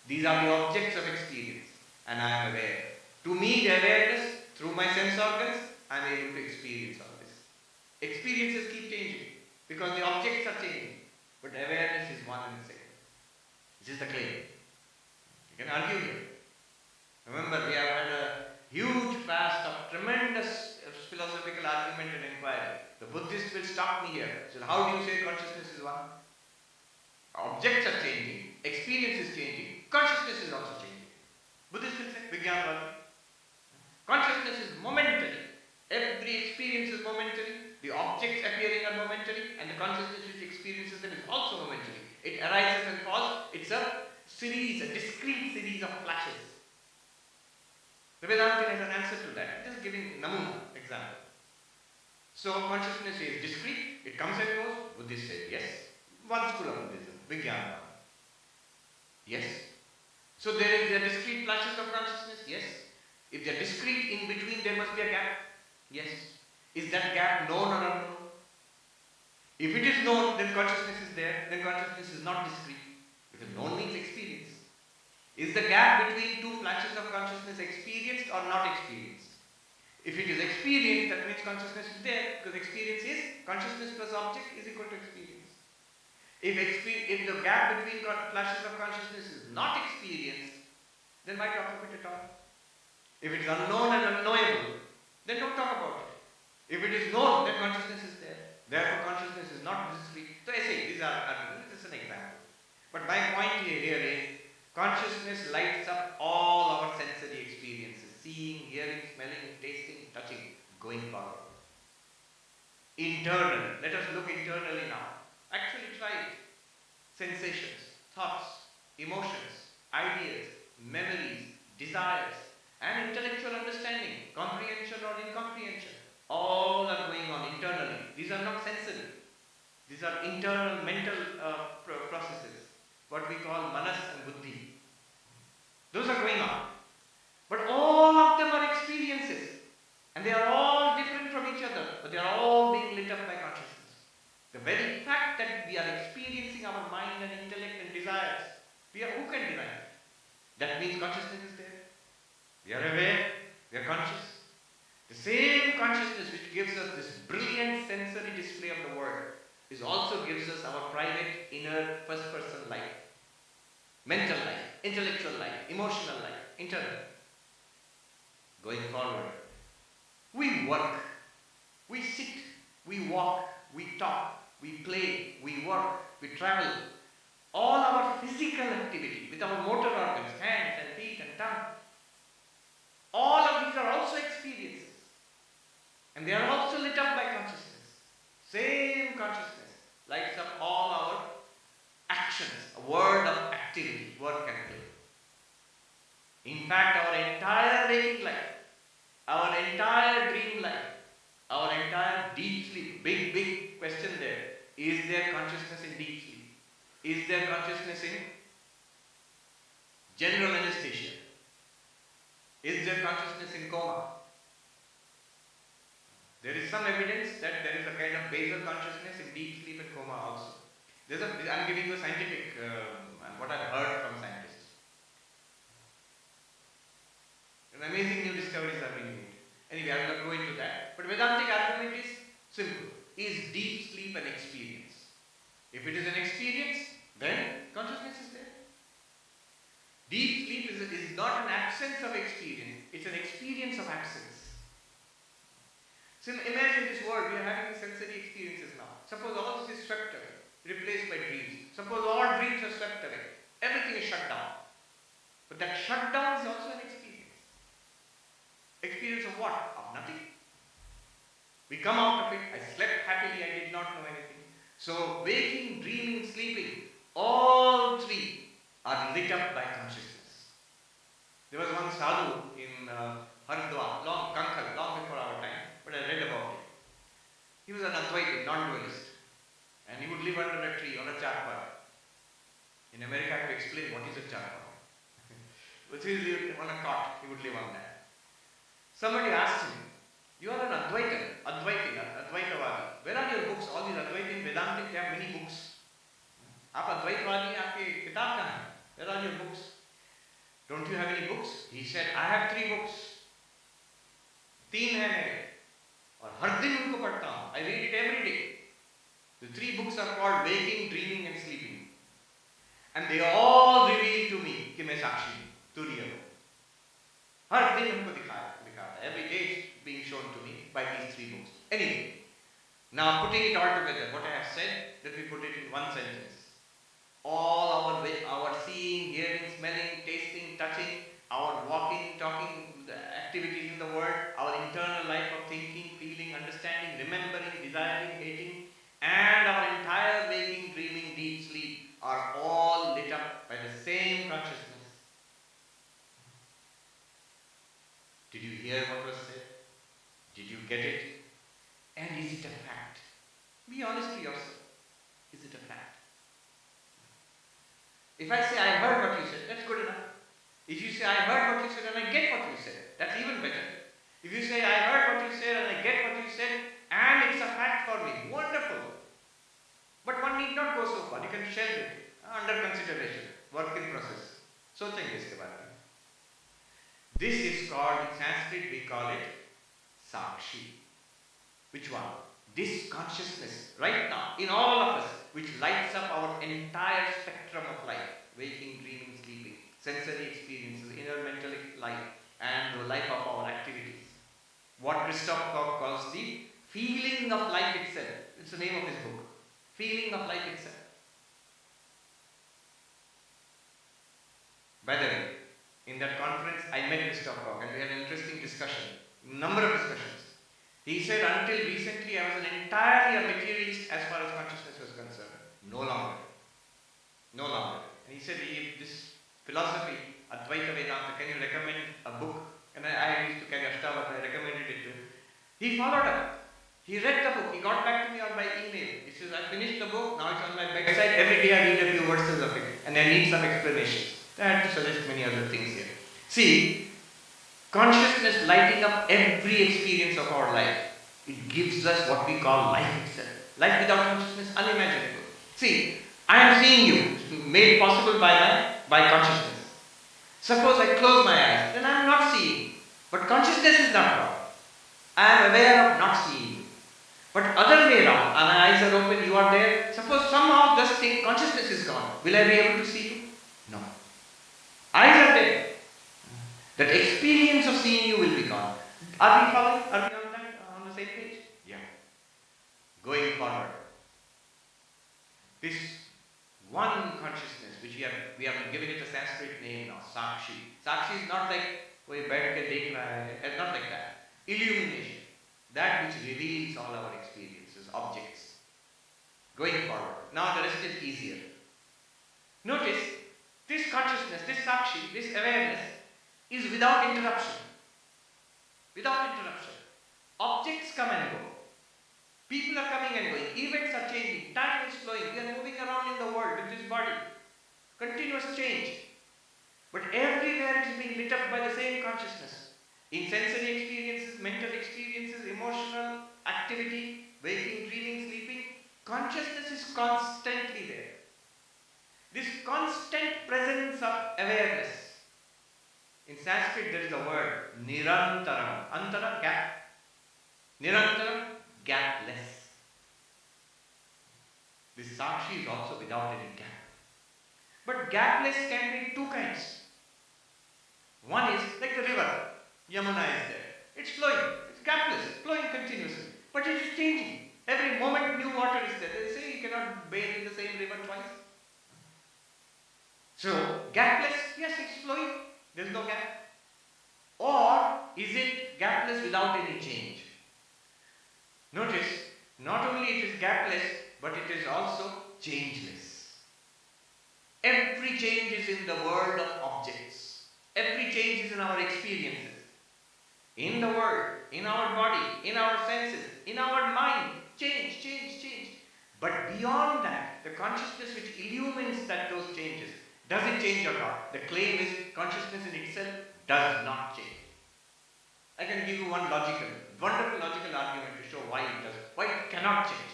These are the objects of experience, and I am aware. To me, the awareness through my sense organs, I am able to experience all this. Experiences keep changing because the objects are changing, but awareness is one and the same. This is the claim. You can argue here. Remember, we have had a huge past of tremendous philosophical argument and inquiry. The Buddhist will stop me here. So how do you say consciousness is one? Objects are changing, experience is changing, consciousness is also changing. Buddhists will say Vivekananda. Consciousness is momentary. Every experience is momentary. The objects appearing are momentary, and the consciousness which experiences them is also momentary. It arises and falls. It's a series, a discrete series of flashes. The Vedanta has an answer to that. Just giving namuna example. So consciousness is discrete, it comes and goes. Buddhists say yes. One school of Buddhism, Vivekananda. Yes. So there are discrete flashes of consciousness? Yes. If they are discrete, in between there must be a gap? Yes. Is that gap known or unknown? If it is known, then consciousness is there, then consciousness is not discrete. Because known means experience. Is the gap between two flashes of consciousness experienced or not experienced? If it is experienced, that means consciousness is there, because experience is consciousness plus object is equal to experience. If the gap between flashes of consciousness is not experienced, then why talk of it at all? If it is unknown and unknowable, then don't talk about it. If it is known, then consciousness is there. Therefore, consciousness is not discrete. So I say, these are just an example. But my point here is, consciousness lights up all our sensory experiences. Seeing, hearing, smelling, tasting, touching, going forward. Internal. Let us look internally now. Actually try it. Sensations, thoughts, emotions, ideas, memories, desires, and intellectual understanding, comprehension or incomprehension, all are going on internally. These are not sensory. These are internal mental processes, what we call manas and buddhi. Those are going on. But all of them are experiences. And they are all different from each other, but they are all being lit up by consciousness. The very fact that we are experiencing our mind and intellect and desires, who can deny it? That means consciousness is there. We are aware, we are conscious. The same consciousness which gives us this brilliant sensory display of the world is also gives us our private, inner, first-person life. Mental life, intellectual life, emotional life, internal. Going forward, we work, we sit, we walk, we talk, we play, we work, we travel. All our physical activity with our motor organs, hands and feet and tongue, all of these are also experiences. And they are also lit up by consciousness. Same consciousness lights up all our actions, a world of activity, work and play. In fact, our entire waking life, our entire dream life, our entire deep sleep, big question there. Is there consciousness in deep sleep? Is there consciousness in general anesthesia? Is there consciousness in coma? There is some evidence that there is a kind of basal consciousness in deep sleep and coma also. I'm giving you a scientific, what I've heard from scientists. And amazing new discoveries are being made. Anyway, I will not go into that. But Vedantic argument is simple. Is deep sleep an experience? If it is an experience, then consciousness is there. Deep sleep is not an absence of experience, it's an experience of absence. So imagine this world, we are having sensory experiences now. Suppose all this is swept away, replaced by dreams. Suppose all dreams are swept away, everything is shut down. But that shutdown is also an experience. Experience of what? Of nothing. We come out of it, I slept happily, I did not know anything. So waking, dreaming, sleeping, all three are lit up by consciousness. There was one sadhu in Haridwar, long before our time, but I read about it. He was an Advaita, non-dualist, and he would live under a tree on a charpa. In America, I have to explain what is a charpa. But he lived on a cot, he would live on that. Somebody asked him, You are an Advaitavadi. Where are your books? All these Advaitin, Vedantic, they have many books. आप अद्वैतवादी हैं, आपके किताब कहाँ है? Where are your books? Don't you have any books? He said, I have 3 books. 3 हैं मेरे और हर दिन उनको पढ़ता हूँ. I read it every day. The 3 books are called Waking, Dreaming and Sleeping. And they all reveal to me कि मैं साक्षी हूँ, तुरीय हूँ. हर दिन उनको दिखाता है. Every day it's being shown to me by these 3 books. Anyway, now putting it all together, what I have said, let me put it in one sentence. All our seeing, hearing, smelling, tasting, touching, our walking, talking, the activities in the world, our internal life of thinking, feeling, understanding, remembering, desiring, hating, and our entire waking, dreaming, deep sleep are all lit up by the same consciousness. Did you hear what was said? Did you get it? And is it a fact? Be honest to yourself. Is it a fact? If I say I heard what you said, that's good enough. If you say I heard what you said and I get what you said, that's even better. If you say I heard what you said and I get what you said and it's a fact for me, wonderful. But one need not go so far. You can share it. Under consideration. Work in process. सोचेंगे इसके बारे में. This is called, in Sanskrit we call it Sakshi. Which one? This consciousness, right now, in all of us, which lights up our entire spectrum of life, waking, dreaming, sleeping, sensory experiences, inner mental life, and the life of our activities. What Christoph Koch calls the feeling of life itself. It's the name of his book. Feeling of life itself. By the way, in that conference, I met Christoph Koch and we had an interesting discussion, number of discussions. He said, until recently I was entirely a materialist as far as consciousness was concerned. No longer. No longer. And he said, this philosophy, Advaita Vedanta, can you recommend a book? And I used to carry Ashtavakra, I recommended it to him. He followed up. He read the book. He got back to me on my email. He says, I finished the book, now it's on my bedside. Every day I read a few verses of it. And I need some explanations. I had to suggest many other things here. See, consciousness lighting up every experience of our life. It gives us what we call life itself. Life without consciousness, unimaginable. See, I am seeing you, made possible by consciousness. Suppose I close my eyes, then I am not seeing. But consciousness is not wrong. I am aware of not seeing you. But other way around, and my eyes are open, you are there. Suppose somehow just think consciousness is gone. Will I be able to see you? No. Eyes are there. That experience of seeing you will be gone. Are we following? Are we on the same page? Yeah. Going forward. This one consciousness, which we have given it a Sanskrit name now, Sakshi. Sakshi is not like, koi baith ke dekh raha hai. It's not like that. Illumination. That which reveals all our experiences, objects. Going forward. Now the rest is easier. Notice, this consciousness, this Sakshi, this awareness, is without interruption. Without interruption. Objects come and go. People are coming and going. Events are changing. Time is flowing. We are moving around in the world with this body. Continuous change. But everywhere it is being lit up by the same consciousness. In sensory experiences, mental experiences, emotional activity, waking, dreaming, sleeping, consciousness is constantly there. This constant presence of awareness. In Sanskrit there is a word, nirantaram. Antara, gap. Nirantaram, gapless. This Sakshi is also without any gap. But gapless can be 2 kinds. One is like the river. Yamuna is there. It's flowing. It's gapless, flowing continuously. But it is changing. Every moment new water is there. They say you cannot bathe in the same river twice. So, gapless, yes, it's flowing. There is no gap. Or is it gapless without any change? Notice, not only it is gapless, but it is also changeless. Every change is in the world of objects. Every change is in our experiences. In the world, in our body, in our senses, in our mind. Change, change, change. But beyond that, the consciousness which illumines those changes, does it change or not? The claim is consciousness in itself does not change. I can give you one wonderful logical argument to show why it cannot change.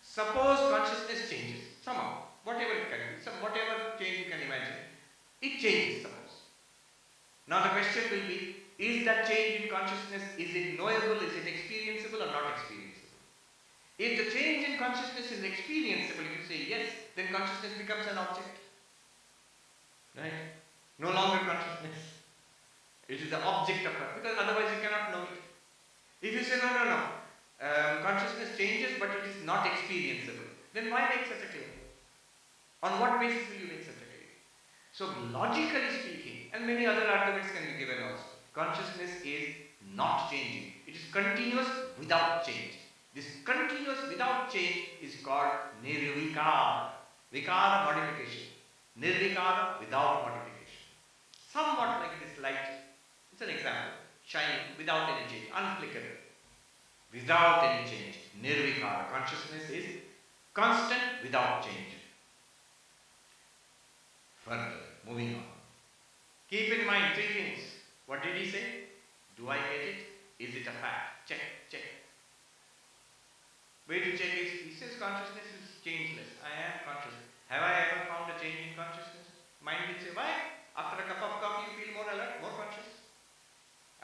Suppose consciousness changes somehow, whatever it can be, whatever change you can imagine, it changes, suppose. Now the question will be, is that change in consciousness, is it knowable, is it experienceable or not experienceable? If the change in consciousness is experienceable, if you say yes, then consciousness becomes an object. Right? No longer consciousness. It is the object of it, because otherwise you cannot know it. If you say no, consciousness changes but it is not experienceable, then why make such a claim? On what basis will you make such a claim? So logically speaking, and many other arguments can be given also, consciousness is not changing. It is continuous without change. This continuous without change is called nirvikara. Vikara, modification. Nirvikara, without modification. Somewhat like this light. It's an example. Shining without any change, unflickering. Without any change. Nirvikara. Consciousness is constant without change. Further, moving on. Keep in mind three things. What did he say? Do I get it? Is it a fact? Check. Way to check is, he says consciousness is changeless. I am conscious. Have I ever found a change in consciousness? Mind will say, why? After a cup of coffee you feel more alert, more conscious.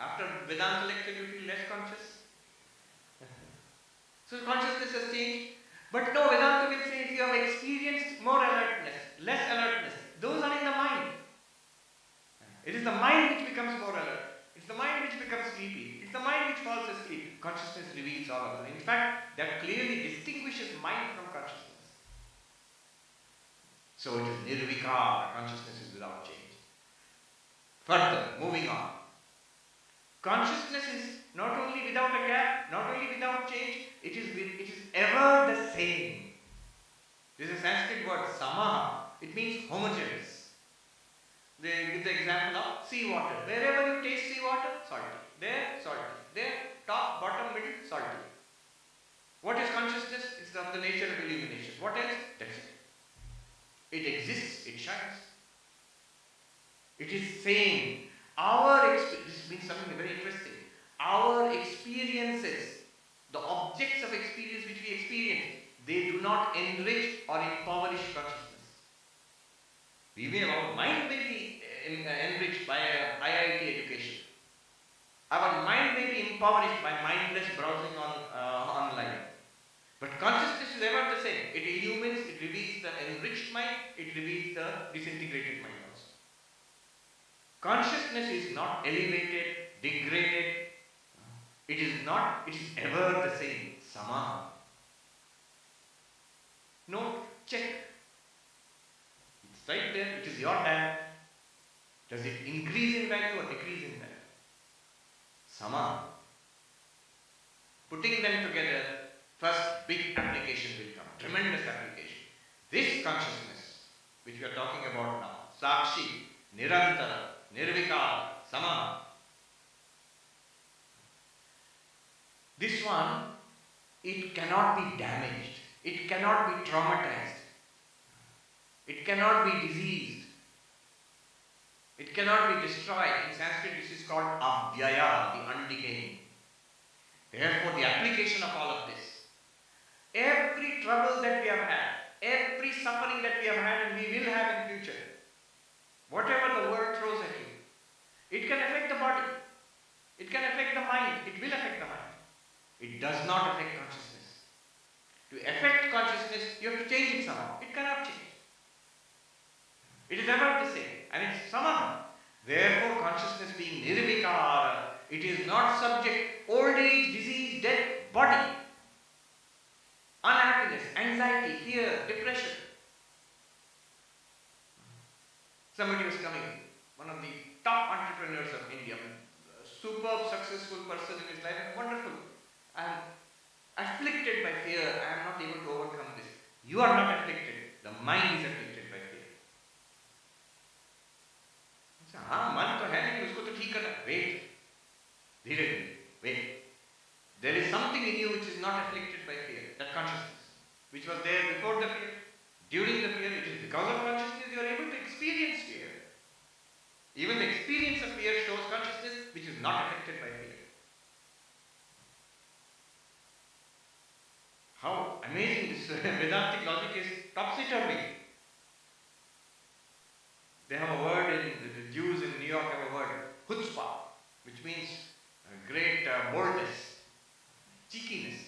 After Vedanta lecture you feel less conscious. So consciousness has changed. But no, Vedanta will say if you have experienced more alertness, less alertness, those are in the mind. It is the mind which becomes more alert. It's the mind which becomes sleepy. It's the mind which falls asleep. Consciousness reveals all of them. In fact, that clearly distinguishes mind from consciousness. So it is nirvikara. Consciousness is without change. Further, moving on. Consciousness is not only without a gap, not only without change, it is ever the same. This is a Sanskrit word, samaha. It means homogeneous. They give the example of seawater. Wherever you taste seawater, salty. There, salty. There, top, bottom, middle, salty. What is consciousness? It's of the nature of illumination. What else? That's it. It exists, it shines. It is same. This means something very interesting. Our experiences, the objects of experience which we experience, they do not enrich or impoverish consciousness. Our mind may be enriched by IIT education. Our mind may be impoverished by mindless browsing online. But consciousness is ever the same. It illumines, it reveals the enriched mind, it reveals the disintegrated mind also. Consciousness is not elevated, degraded. It is ever the same. Samaha. Note, check. It's right there, it is your diamond. Does it increase in value or decrease in value? Samaha. Putting them together, first big application will come. Tremendous application. This consciousness, which we are talking about now, Sakshi, Nirantara, Nirvikara, Samaha. This one, it cannot be damaged. It cannot be traumatized. It cannot be diseased. It cannot be destroyed. In Sanskrit, this is called avyaya, the undecaying. Therefore, the application of all of this, every trouble that we have had, every suffering that we have had and we will have in future, whatever the world throws at you, it can affect the body. It can affect the mind. It will affect the mind. It does not affect consciousness. To affect consciousness, you have to change it somehow. It cannot change. It is ever the same. And it's samaha. Therefore, consciousness being nirvikara, it is not subject, old age, disease, death, body, unhappiness, anxiety, fear, depression. Somebody was coming, one of the top entrepreneurs of India, a superb, successful person in his life, and wonderful. I am afflicted by fear. I am not able to overcome this. You are not afflicted. The mind is afflicted by fear. मन तो है नहीं, उसको तो ठीक करना. Wait. धीरे धीरे. Wait. There is something in you which is not afflicted by fear. That consciousness, which was there before the fear, during the fear. It is because of consciousness you are able to experience fear. Even the experience of fear shows consciousness which is not affected by fear. How amazing this Vedantic logic is, topsy-turvy. They have a word the Jews in New York have a word, chutzpah, which means great boldness, cheekiness.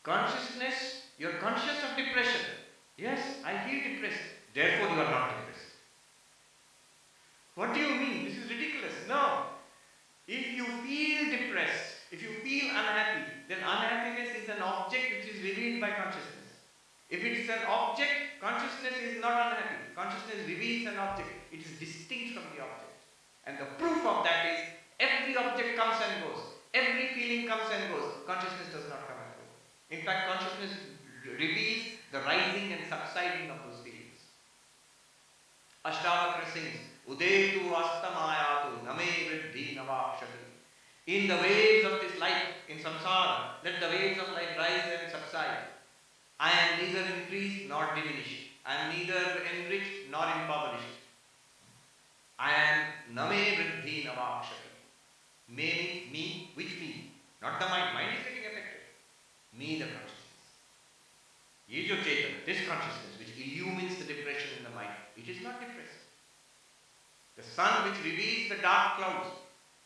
Consciousness, you are conscious of depression. Yes, I feel depressed. Therefore you are not depressed. What do you mean? This is ridiculous. No. If you feel depressed, if you feel unhappy, then unhappiness is an object which is revealed by consciousness. If it is an object, consciousness is not unhappy. Consciousness reveals an object. It is distinct from the object. And the proof of that is every object comes and goes. Every feeling comes and goes. Consciousness does not come and go. In fact, consciousness reveals the rising and subsiding of those feelings. Ashtavakra sings, Udetu astamayatu name vriddhi navakshati. In the waves of this life, in samsara, let the waves of life rise and subside. I am neither increased nor diminished. I am neither enriched nor impoverished. I am name vriddhi navakshati. Me, me, which me? Not the mind. Mind is getting affected. Me, the consciousness. Yejo Chetan, this consciousness which illumines the depression in the mind, it is not depressed. The sun which reveals the dark clouds,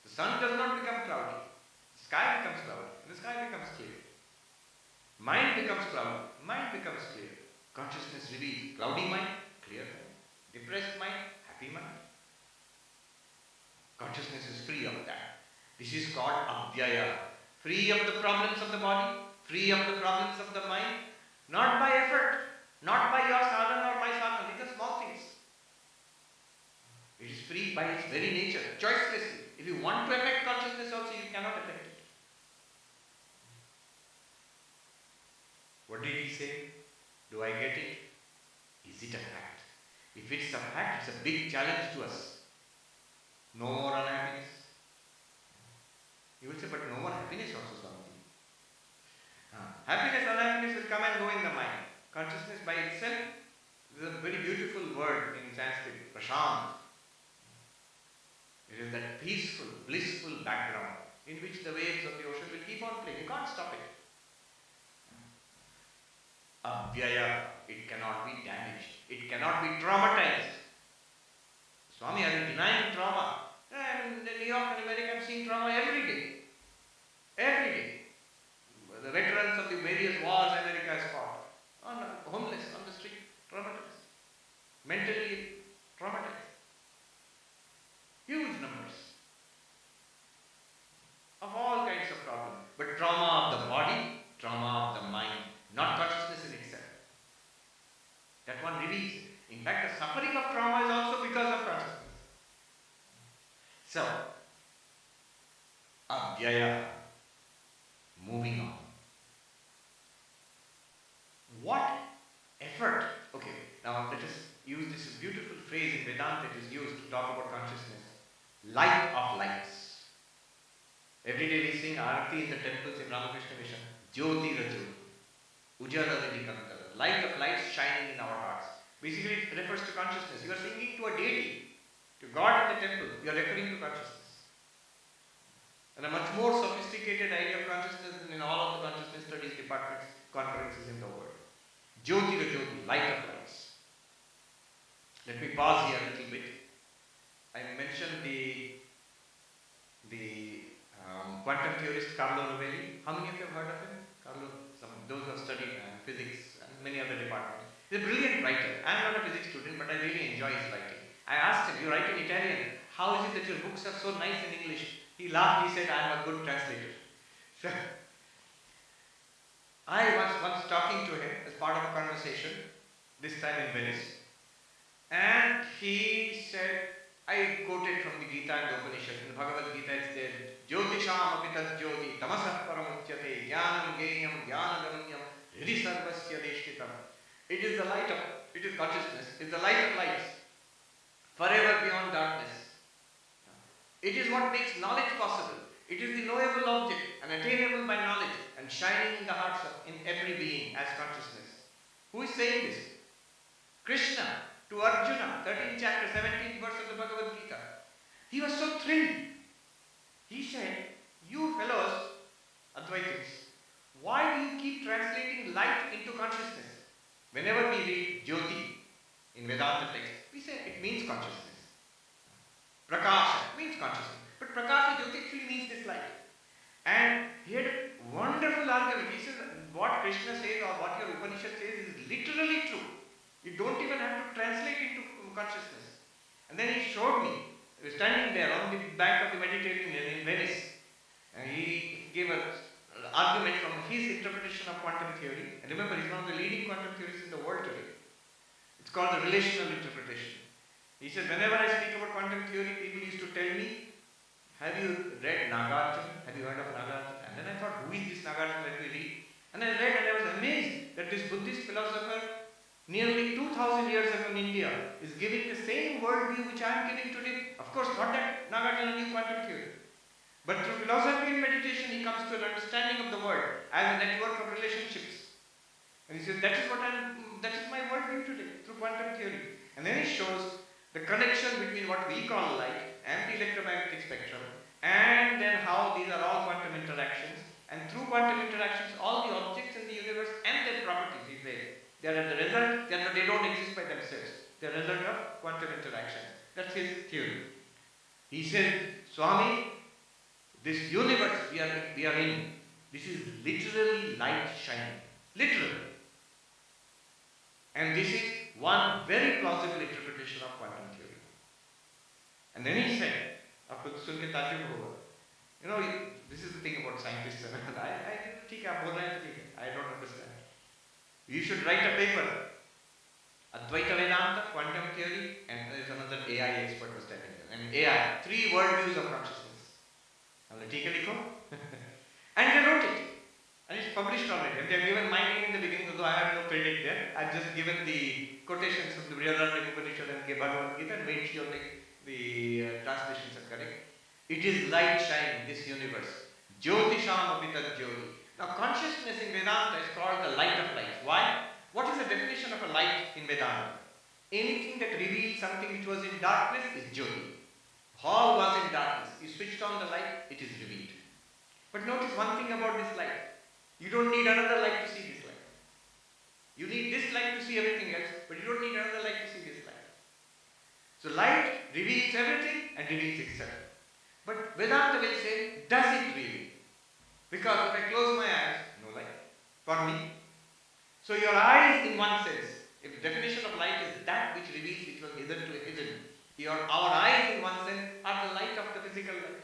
the sun does not become cloudy. The sky becomes cloudy, and the sky becomes clear. Mind becomes cloudy, mind becomes clear. Consciousness reveals cloudy mind, clear mind. Depressed mind, happy mind. Consciousness is free of that. This is called abhyaya. Free of the problems of the body, free of the problems of the mind, not by effort, not by your sadhana or my sadhana. These are small things. It is free by its very nature, choicelessly. If you want to affect consciousness also, you cannot affect it. What did he say? Do I get it? Is it a fact? If it's a fact, it's a big challenge to us. No more unhappiness. You will say, but no more happiness also, Swami. Happiness, unhappiness will come and go in the mind. Consciousness by itself is a very beautiful word in Sanskrit, prashant. It is that peaceful, blissful background in which the waves of the ocean will keep on playing. You can't stop it. Abhyaya, it cannot be damaged. It cannot be traumatized. Swami, are you denying trauma? In New York and America, I'm seeing trauma every day. Every day. The veterans of the various wars America has fought. Homeless on the street, traumatized. Mentally traumatized. Huge numbers. Of all kinds of problems. But trauma of the body, trauma of the mind, not consciousness in itself. That one reveals it. In fact, the suffering of trauma is also because of consciousness. So, abhyaya, moving on. What effort? Okay, now let us use this beautiful phrase in Vedanta that is used to talk about consciousness. Light of lights. Every day we sing Arati in the temples in Ramakrishna Mission. Jyoti Rajyoti. Ujala Vidikantara. Light of lights shining in our hearts. Basically it refers to consciousness. You are singing to a deity, to God in the temple. You are referring to consciousness. And a much more sophisticated idea of consciousness than in all of the consciousness studies departments, conferences in the world. Jyoti Rajyoti, light of lights. Let me pause here a little bit. I mentioned the quantum theorist Carlo Rovelli. How many of you have heard of him? Carlo, those who have studied physics and many other departments. He's a brilliant writer. I am not a physics student, but I really enjoy his writing. I asked him, you write in Italian, how is it that your books are so nice in English? He laughed, he said, I am a good translator. So, I was once talking to him as part of a conversation, this time in Venice, and he said, I quoted from the Gita and the Upanishad. In the Bhagavad Gita it says, Jyotisham apitat jyoti tamasah paramuchyate jnanam genyam jnanagamanyam hri sarvasya deshtitam. It is the light of, it is consciousness, it is the light of lights, forever beyond darkness. It is what makes knowledge possible. It is the knowable object and attainable by knowledge and shining in the hearts of in every being as consciousness. Who is saying this? Krishna. to Arjuna, 13th chapter, 17th verse of the Bhagavad Gita. He was so thrilled. He said, "You fellows, Advaitists, why do you keep translating light into consciousness? Whenever we read Jyoti in Vedanta text, we say it means consciousness. Prakasha means consciousness. But Prakasha Jyoti actually means this light." And he had a wonderful argument. He says, what Krishna says or what your Upanishad says is literally true. You don't even have to translate into consciousness. And then he showed me, he was standing there on the bank of the Mediterranean in Venice, and he gave an argument from his interpretation of quantum theory. And remember, he's one of the leading quantum theorists in the world today. It's called the relational interpretation. He said, whenever I speak about quantum theory, people used to tell me, "Have you read Nagarjuna? Have you heard of Nagarjuna?" And then I thought, who is this Nagarjuna? Let me read. And I read and I was amazed that this Buddhist philosopher, nearly 2000 years ago in India, is giving the same worldview which I am giving today. Of course, not that Nagarjuna knew quantum theory. But through philosophy and meditation, he comes to an understanding of the world as a network of relationships. And he says, that is my worldview today, through quantum theory. And then he shows the connection between what we call light and the electromagnetic spectrum, and then how these are all quantum interactions. And through quantum interactions, all the objects in the universe and their properties, he says, they are the result, they don't exist by themselves. They are a result of quantum interactions. That's his theory. He said, "Swami, this universe we are in, this is literally light shining. Literally. And this is one very plausible interpretation of quantum theory." And then he said, this is the thing about scientists. I don't understand. You should write a paper. Advaita Vedanta, quantum theory, and there is another AI expert was telling them. I mean, AI, 3 worldviews of consciousness. And they wrote it. And it's published already. And they have given my name in the beginning, although I have no credit there. I've just given the quotations from the Vivekananda Upanishad and Bhagavad Gita and made sure the translations are correct. It is light shining, this universe. Jyotisham apitat jyoti. Now consciousness in Vedanta is called the light of light. Why? What is the definition of a light in Vedanta? Anything that reveals something which was in darkness is jyoti. All was in darkness. You switched on the light, it is revealed. But notice one thing about this light. You don't need another light to see this light. You need this light to see everything else, but you don't need another light to see this light. So light reveals everything and reveals itself. But Vedanta will say, does it reveal? Because if I close my eyes, no light for me. So your eyes, in one sense, if the definition of light is that which reveals which was hitherto hidden, our eyes, in one sense, are the light of the physical light.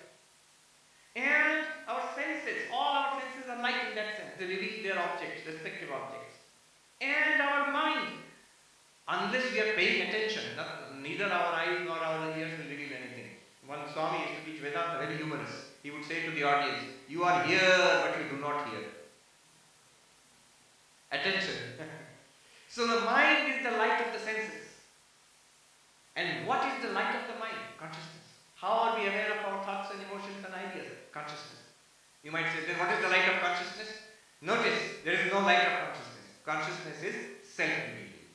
And our senses, all our senses are light in that sense. They reveal their objects, respective objects. And our mind, unless we are paying attention, neither our eyes nor our ears will reveal anything. One Swami used to teach Vedanta, very humorous. He would say to the audience, "You are here, but you do not hear." Attention. So the mind is the light of the senses. And what is the light of the mind? Consciousness. How are we aware of our thoughts and emotions and ideas? Consciousness. You might say, then what is the light of consciousness? Notice, there is no light of consciousness. Consciousness is self-revealing.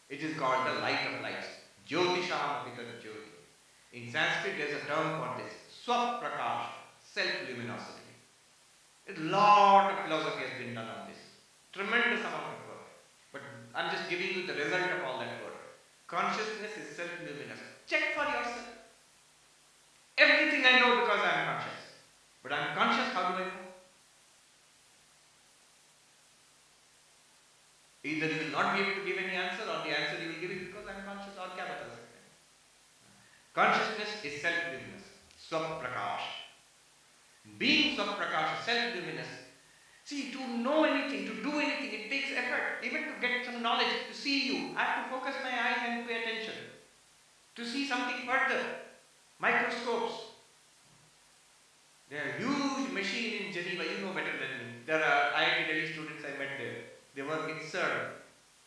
It is called the light of lights. Jyotisham apitat jyoti. In Sanskrit, there is a term for this. Swaprakash, self-luminosity. A lot of philosophy has been done on this. Tremendous amount of work. But I'm just giving you the result of all that work. Consciousness is self-luminous. Check for yourself. Everything I know because I am conscious. But I am conscious, how do I know? Either you will not be able to give any answer, or the answer you will give is because I am conscious, or kya bata sakte hain. Consciousness is self-luminous. Swaprakash. Being Swaprakash, self-luminous. See, to know anything, to do anything, it takes effort. Even to get some knowledge, to see you, I have to focus my eyes and pay attention. To see something further. Microscopes. There are huge machines in Geneva, you know better than me. There are IIT Delhi students I met there. They work in CERN.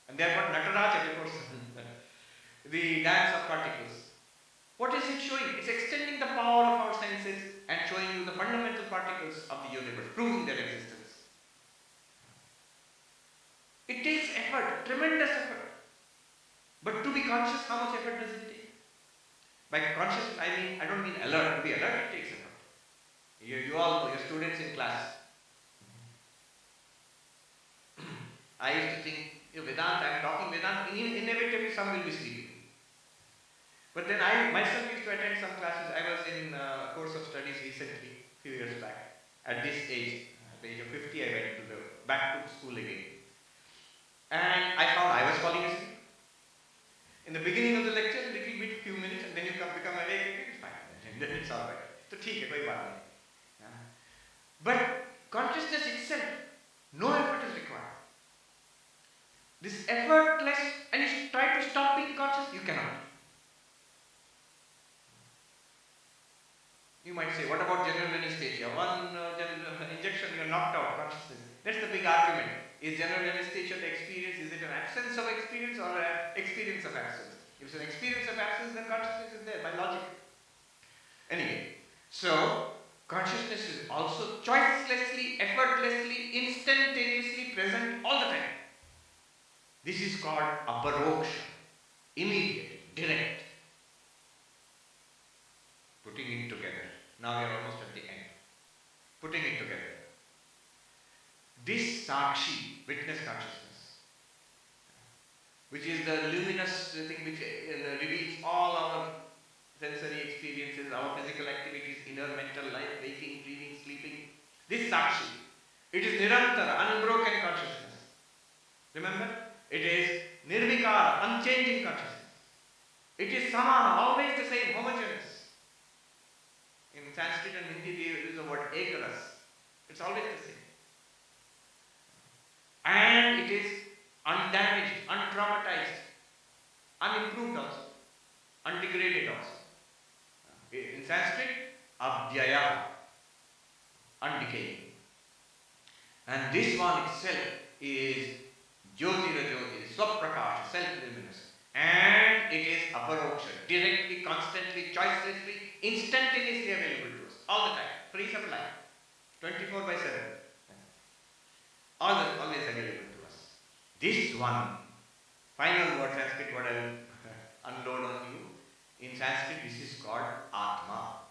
And they have got Nataraja before the dance of particles. What is it showing? It's extending the power of our senses and showing you the fundamental particles of the universe, proving their existence. It takes effort, tremendous effort. But to be be conscious, how much effort does it take? By conscious, I don't mean alert. To be alert, it takes effort. You all know, your students in class. I used to think, Vedanta, I'm talking Vedanta, inevitably some will be sleeping. But then I myself used to attend some classes. I was in a course of studies recently, a few years back. At this age, at the age of 50, I went back to school again. And I found I was falling asleep. In the beginning of the lecture, a little bit, few minutes, and then you become awake again, it's fine. And then it's alright. So, theek hai, koi baat nahi. But consciousness itself, no effort is required. This effortless, and you try to stop being conscious, you cannot. You might say, what about general anesthesia? One injection, you're knocked out, consciousness. That's the big argument. Is general anesthesia the experience? Is it an absence of experience or an experience of absence? If it's an experience of absence, then consciousness is there by logic. Anyway, so consciousness is also choicelessly, effortlessly, instantaneously present all the time. This is called aparoksha, immediate, direct. Putting it together. Now we are almost at the end. Putting it together. This sakshi, witness consciousness, which is the luminous thing which reveals all our sensory experiences, our physical activities, inner mental life, waking, dreaming, sleeping. This sakshi, it is nirantara, unbroken consciousness. Remember? It is nirvikara, unchanging consciousness. It is samana, always the same, homogeneous. In Sanskrit and Hindi they use the word ekaras. It's always the same. And it is undamaged, untraumatized, unimproved also, undegraded also. In Sanskrit, abhyaya, undecaying. And this one itself is jyotira jyoti, swaprakasha, self-luminous. And it is aparoksha, directly, constantly, choicelessly, instantaneously available to us, all the time, free supply, 24/7. Always available to us. This one, final word, Sanskrit, what I will unload on you. In Sanskrit, this is called Atma.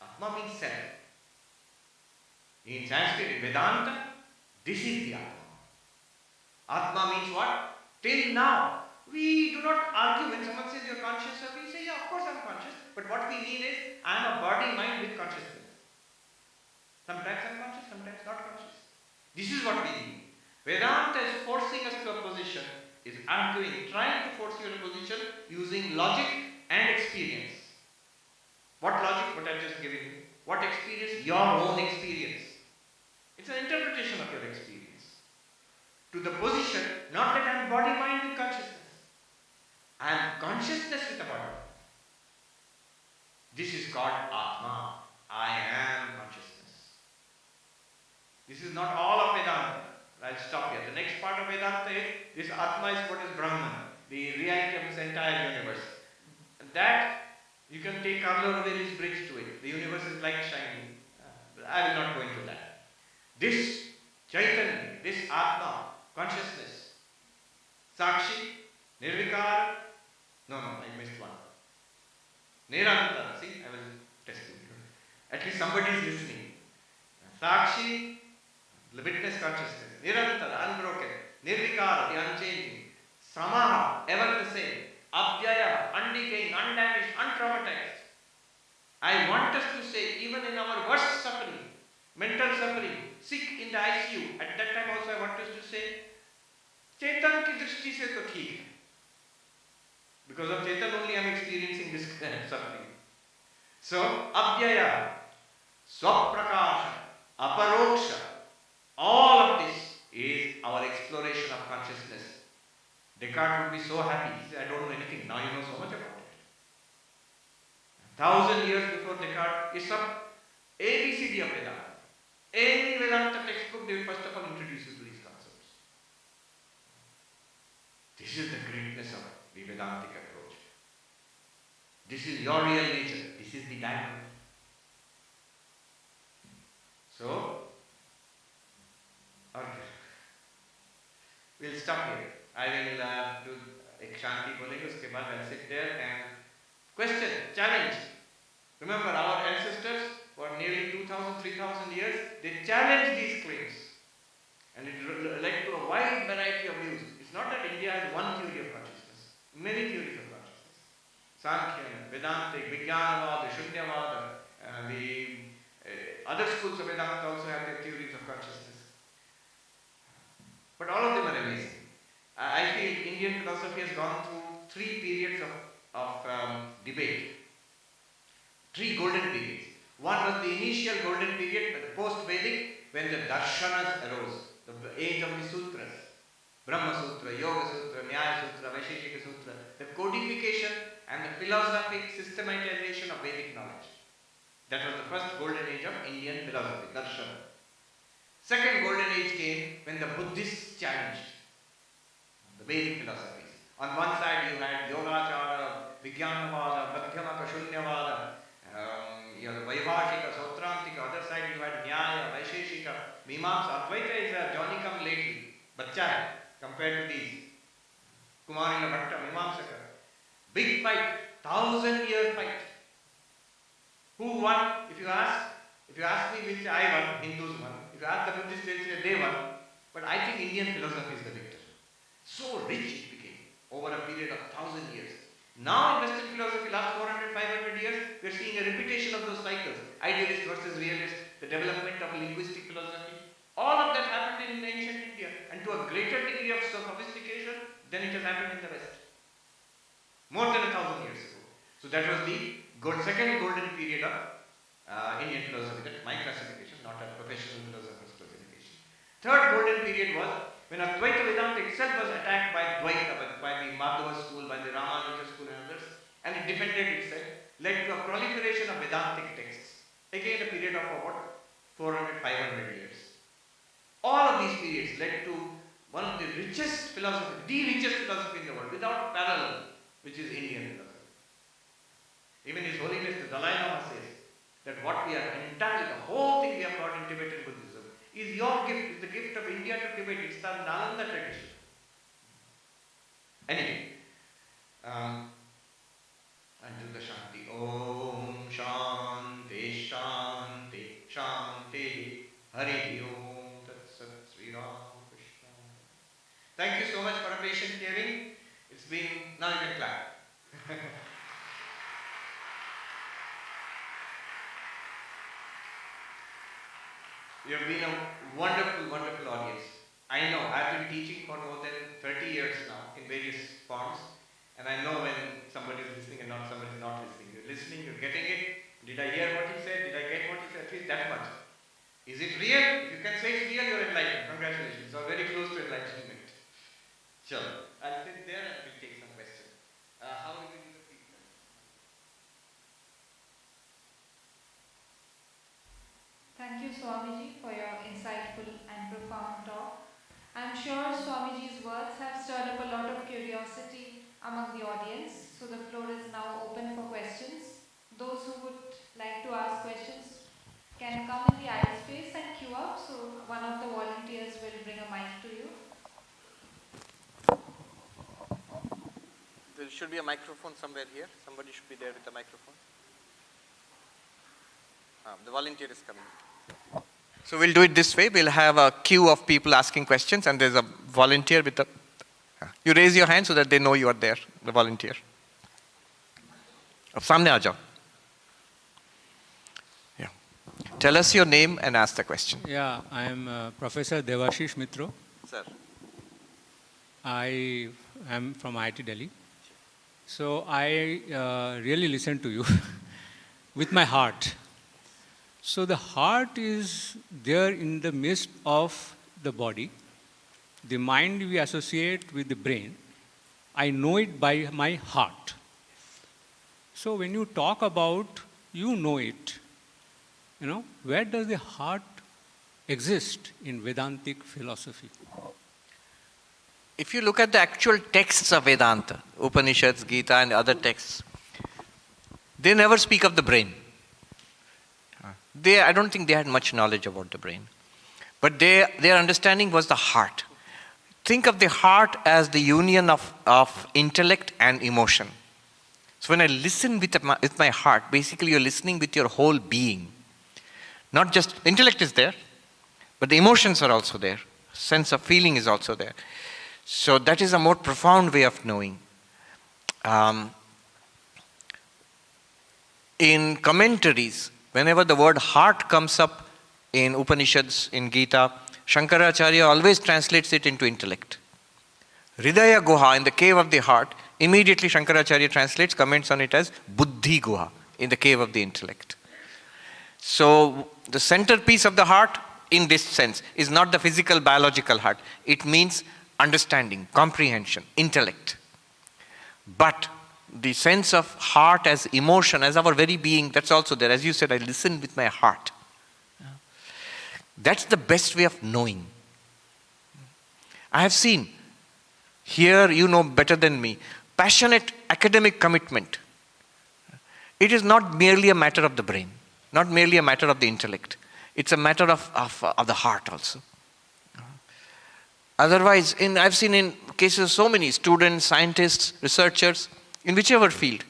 Atma means self. In Sanskrit, in Vedanta, this is the Atma. Atma means what? Till now, we do not argue when someone says you're conscious, we say, yeah, of course I'm conscious. But what we mean is, I'm a body, mind with consciousness. Sometimes I'm conscious, sometimes not conscious. This is what we mean. Vedanta is forcing us to a position, is arguing, trying to force you to a position using logic and experience. What logic? What I've just given you. What experience? Your own experience. It's an interpretation of your experience. To the position, not that I'm body, mind with consciousness. I am consciousness with a body. This is called Atma. I am consciousness. This is not all of Vedanta. I'll stop here. The next part of Vedanta is, this Atma is what is Brahman, the reality of this entire universe. That, you can take Carlo Rovelli's bridge to it. The universe is light shining. I will not go into that. This Chaitanya, this Atma, consciousness, Sakshi, Nirvikara, no, I missed one. Nirantara, see, I will test you. At least somebody is listening. Sakshi, the witness consciousness, Nirantara, unbroken, Nirvikara, the unchanging, Samaha, ever the same, Abhyaya, undecaying, undamaged, untraumatized. I want us to say, even in our worst suffering, mental suffering, sick in the ICU, at that time also I want us to say, Chetan ki drishti se to theek hai. Because of Chetan only I am experiencing this suffering. So, Abhyaya, Swaprakasha, Aparoksha, all of this is our exploration of consciousness. Descartes would be so happy. He said, I don't know anything. Now you know so much about it. 1,000 years before Descartes, it's some ABCD of Vedanta. Any Vedanta textbook, they will first of all introduce you to these concepts. This is the greatness of the Vedantic approach. This is your real nature. This is the diamond. So, okay. We'll stop here. I will do एक शांति बोलेंगे, उसके बाद I'll sit there and question, challenge. Remember, our ancestors for nearly 2,000, 3,000 years, they challenged these claims. And it led to a wide variety of views. It's not that India has one theory of consciousness, many theories of consciousness. Sankhya, Vedanta, Vivekananda, Shunyavada, the other schools of Vedanta also have their theories of consciousness. But all of them are amazing. I feel Indian philosophy has gone through three periods of debate. Three golden periods. One was the initial golden period, the post-Vedic, when the darshanas arose, the age of the sutras. Brahma Sutra, Yoga Sutra, Nyaya Sutra, Vaisheshika Sutra, the codification and the philosophic systematization of Vedic knowledge. That was the first golden age of Indian philosophy, darshana. Second golden age came when the Buddhists challenged the Vedic philosophies. On one side you had Yogachara, Vijnanavada, Madhyamaka, Shunyavada, Vaibhashika, Sautrantika. Other side you had Nyaya, Vaisheshika, Mimamsa. Advaita is a Johnny come lately, bachcha hai, compared to these. Kumarila Bhatta, Mimamsaka. Big fight, 1,000-year fight. Who won? If you ask me which I won, Hindus won. If you ask the Buddhists, they'll say they won. But I think Indian philosophy is the victor. So rich it became over a period of 1,000 years. Now in Western philosophy, last 400, 500 years, we are seeing a repetition of those cycles. Idealist versus realist, the development of linguistic philosophy. All of that happened in ancient India, and to a greater degree of sophistication than it has happened in the West. More than 1,000 years ago. So that was the second golden period of Indian philosophy. That's my classification, not a professional philosopher's classification. Third golden period was when Advaita Vedanta itself was attacked by Dvaita, by the Madhava school, by the Ramanuja school and others, and it defended itself, led to a proliferation of Vedantic texts. Again a period of about 400, 500 years. All of these periods led to one of the richest philosophy, the richest philosophy in the world, without parallel, which is Indian philosophy. Even His Holiness the Dalai Lama says that what we are entirely, the whole thing we have got in Tibetan Buddhism is your gift, is the gift of India to Tibet. It's the Nalanda tradition. Anyway, and do the Shanti. Om Shanti Shanti Shanti Hari Om Tat Sat Sri Ram Krishna. Thank you so much for a patient hearing. It's been, now you can clap. You have been a wonderful, wonderful audience. I know, I've been teaching for more than 30 years now in various forms, and I know when somebody is listening and somebody is not listening. You're listening, you're getting it. Did I hear what he said? Did I get what he said? At least that much. Is it real? If you can say it's real, you're enlightened. Congratulations. So very close to enlightenment. Sure. I'll sit there and we'll take some questions. How will we do the feedback? Thank you, Swamiji, for your insightful and profound talk. I'm sure Swamiji's words have stirred up a lot of curiosity among the audience, so the floor is now open for questions. Those who would like to ask questions can come in the aisle space and queue up, so one of the volunteers will bring a mic to you. There should be a microphone somewhere here. Somebody should be there with a microphone. The volunteer is coming. So we'll do it this way. We'll have a queue of people asking questions, and there's a volunteer with a... You raise your hand so that they know you are there, the volunteer. Ab samne aa jao. Yeah. Tell us your name and ask the question. Yeah, I am Professor Devashish Mitro. Sir. I am from IIT Delhi. So I really listen to you with my heart. So the heart is there in the midst of the body. The mind we associate with the brain. I know it by my heart. So when you talk about, you know it. You know, where does the heart exist in Vedantic philosophy? If you look at the actual texts of Vedanta, Upanishads, Gita and other texts, they never speak of the brain. I don't think they had much knowledge about the brain. But their understanding was the heart. think of the heart as the union of intellect and emotion. So when I listen with my heart, basically you're listening with your whole being. Not just intellect is there, but the emotions are also there. Sense of feeling is also there. So that is a more profound way of knowing. In commentaries, whenever the word heart comes up in Upanishads, in Gita, Shankaracharya always translates it into intellect. Hridaya Guha, in the cave of the heart, immediately Shankaracharya translates, comments on it as Buddhi Guha, in the cave of the intellect. So the centerpiece of the heart, in this sense, is not the physical, biological heart. It means understanding, comprehension, intellect. But the sense of heart as emotion, as our very being, that's also there. As you said, I listen with my heart. That's the best way of knowing. I have seen, here you know better than me, passionate academic commitment. It is not merely a matter of the brain, not merely a matter of the intellect. It's a matter of the heart also. Otherwise, I've seen in cases so many students, scientists, researchers, in whichever field,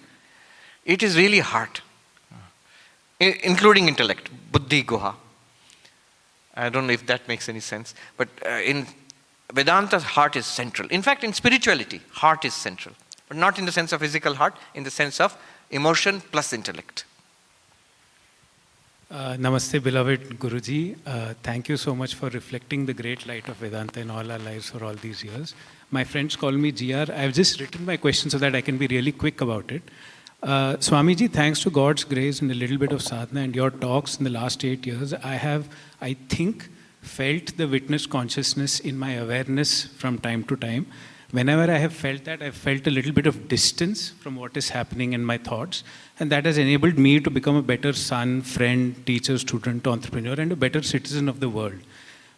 it is really heart, including intellect, Buddhi Guha. I don't know if that makes any sense, but in Vedanta, heart is central. In fact, in spirituality, heart is central, but not in the sense of physical heart, in the sense of emotion plus intellect. Namaste, beloved Guruji. Thank you so much for reflecting the great light of Vedanta in all our lives for all these years. My friends call me GR. I've just written my question so that I can be really quick about it. Swamiji, thanks to God's grace and a little bit of sadhana and your talks in the last 8 years, I have, I think, felt the witness consciousness in my awareness from time to time. Whenever I have felt that, I've felt a little bit of distance from what is happening in my thoughts. And that has enabled me to become a better son, friend, teacher, student, entrepreneur, and a better citizen of the world.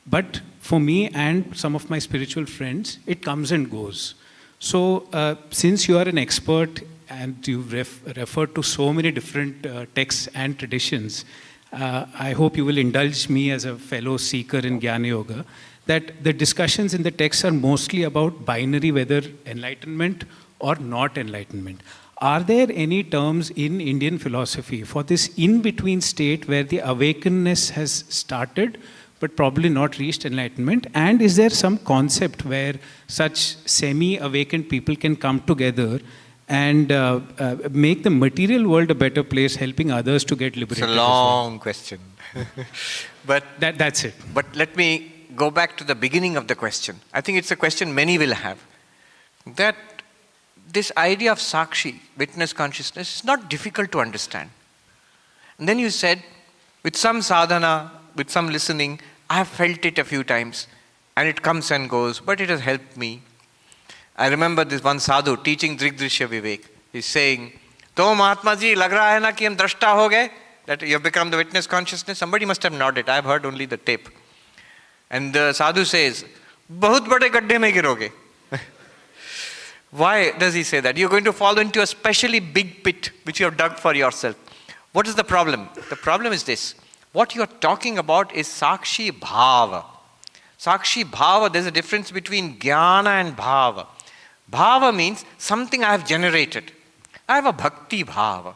But for me and some of my spiritual friends, it comes and goes. So since you are an expert and you've referred to so many different texts and traditions, I hope you will indulge me as a fellow seeker in Jnana Yoga, that the discussions in the texts are mostly about binary, whether enlightenment or not enlightenment. Are there any terms in Indian philosophy for this in-between state where the awakeness has started but probably not reached enlightenment? And is there some concept where such semi-awakened people can come together and make the material world a better place, helping others to get liberated? It's a long question. But that's it. But let me go back to the beginning of the question. I think it's a question many will have. That this idea of Sakshi, witness consciousness, is not difficult to understand. And then you said, with some sadhana, with some listening, I have felt it a few times, and it comes and goes, but it has helped me. I remember this one sadhu teaching Drigdrishya Vivek. He's saying, "Tom Atma ji, lag raha hai na ki hum drashta ho gaye?" That you have become the witness consciousness. Somebody must have nodded. I have heard only the tape. And the sadhu says, "Bahut bade gadde mein giroge." Why does he say that? You're going to fall into a specially big pit which you have dug for yourself. What is the problem? The problem is this. What you are talking about is Sakshi Bhava. Sakshi Bhava, there's a difference between Jnana and Bhava. Bhava means something I have generated. I have a Bhakti Bhava.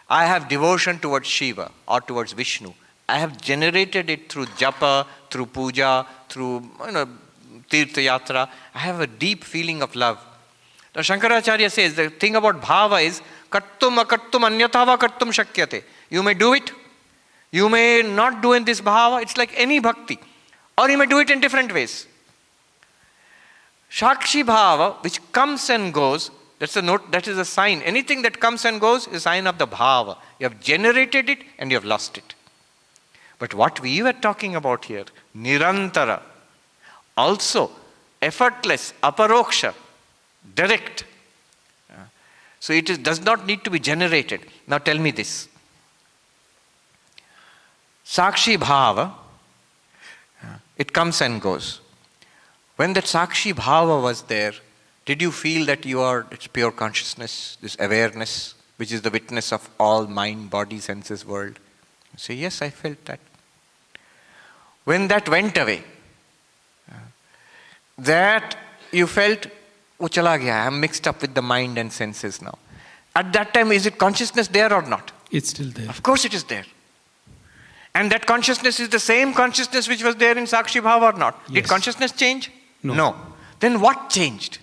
I have devotion towards Shiva or towards Vishnu. I have generated it through japa, through puja, through tirtha yatra. I have a deep feeling of love. Now Shankaracharya says the thing about bhava is kartum akartum anyatava kartum shakyate. You may do it. You may not do in this bhava. It's like any bhakti. Or you may do it in different ways. Sakshi bhava, which comes and goes, that's a note, that is a sign. Anything that comes and goes is a sign of the bhava. You have generated it and you have lost it. But what we were talking about here, nirantara, also effortless, aparoksha, direct. So it does not need to be generated. Now tell me this. Sakshi bhava, it comes and goes. When that Sakshi bhava was there, did you feel that you are it's pure consciousness, this awareness, which is the witness of all mind, body, senses, world? You say, yes, I felt that. When that went away, that you felt, oh chala gaya, I am mixed up with the mind and senses now. At that time, is it consciousness there or not? It's still there. Of course it is there. And that consciousness is the same consciousness which was there in Sakshi Bhava or not? Did Yes. consciousness change? No. Then what changed?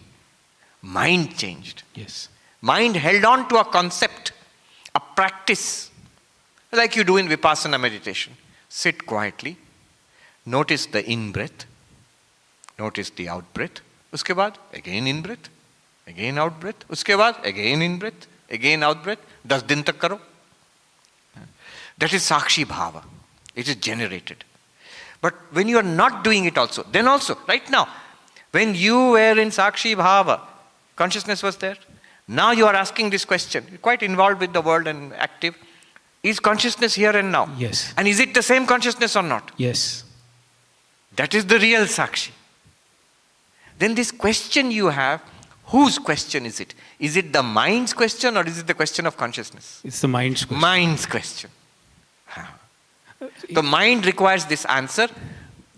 Mind changed. Yes. Mind held on to a concept, a practice, like you do in Vipassana meditation. Sit quietly, notice the in-breath, notice the out-breath, uske baad again in-breath, again out-breath, uske baad again in-breath, again out-breath, 10 din tak karo. That is Sakshi Bhava. It is generated. But when you are not doing it also, then also, right now, when you were in Sakshi Bhava, consciousness was there. Now you are asking this question, you're quite involved with the world and active. Is consciousness here and now? Yes. And is it the same consciousness or not? Yes. That is the real Sakshi. Then this question you have, whose question is it? Is it the mind's question or is it the question of consciousness? It's the mind's question. Mind's question. The mind requires this answer,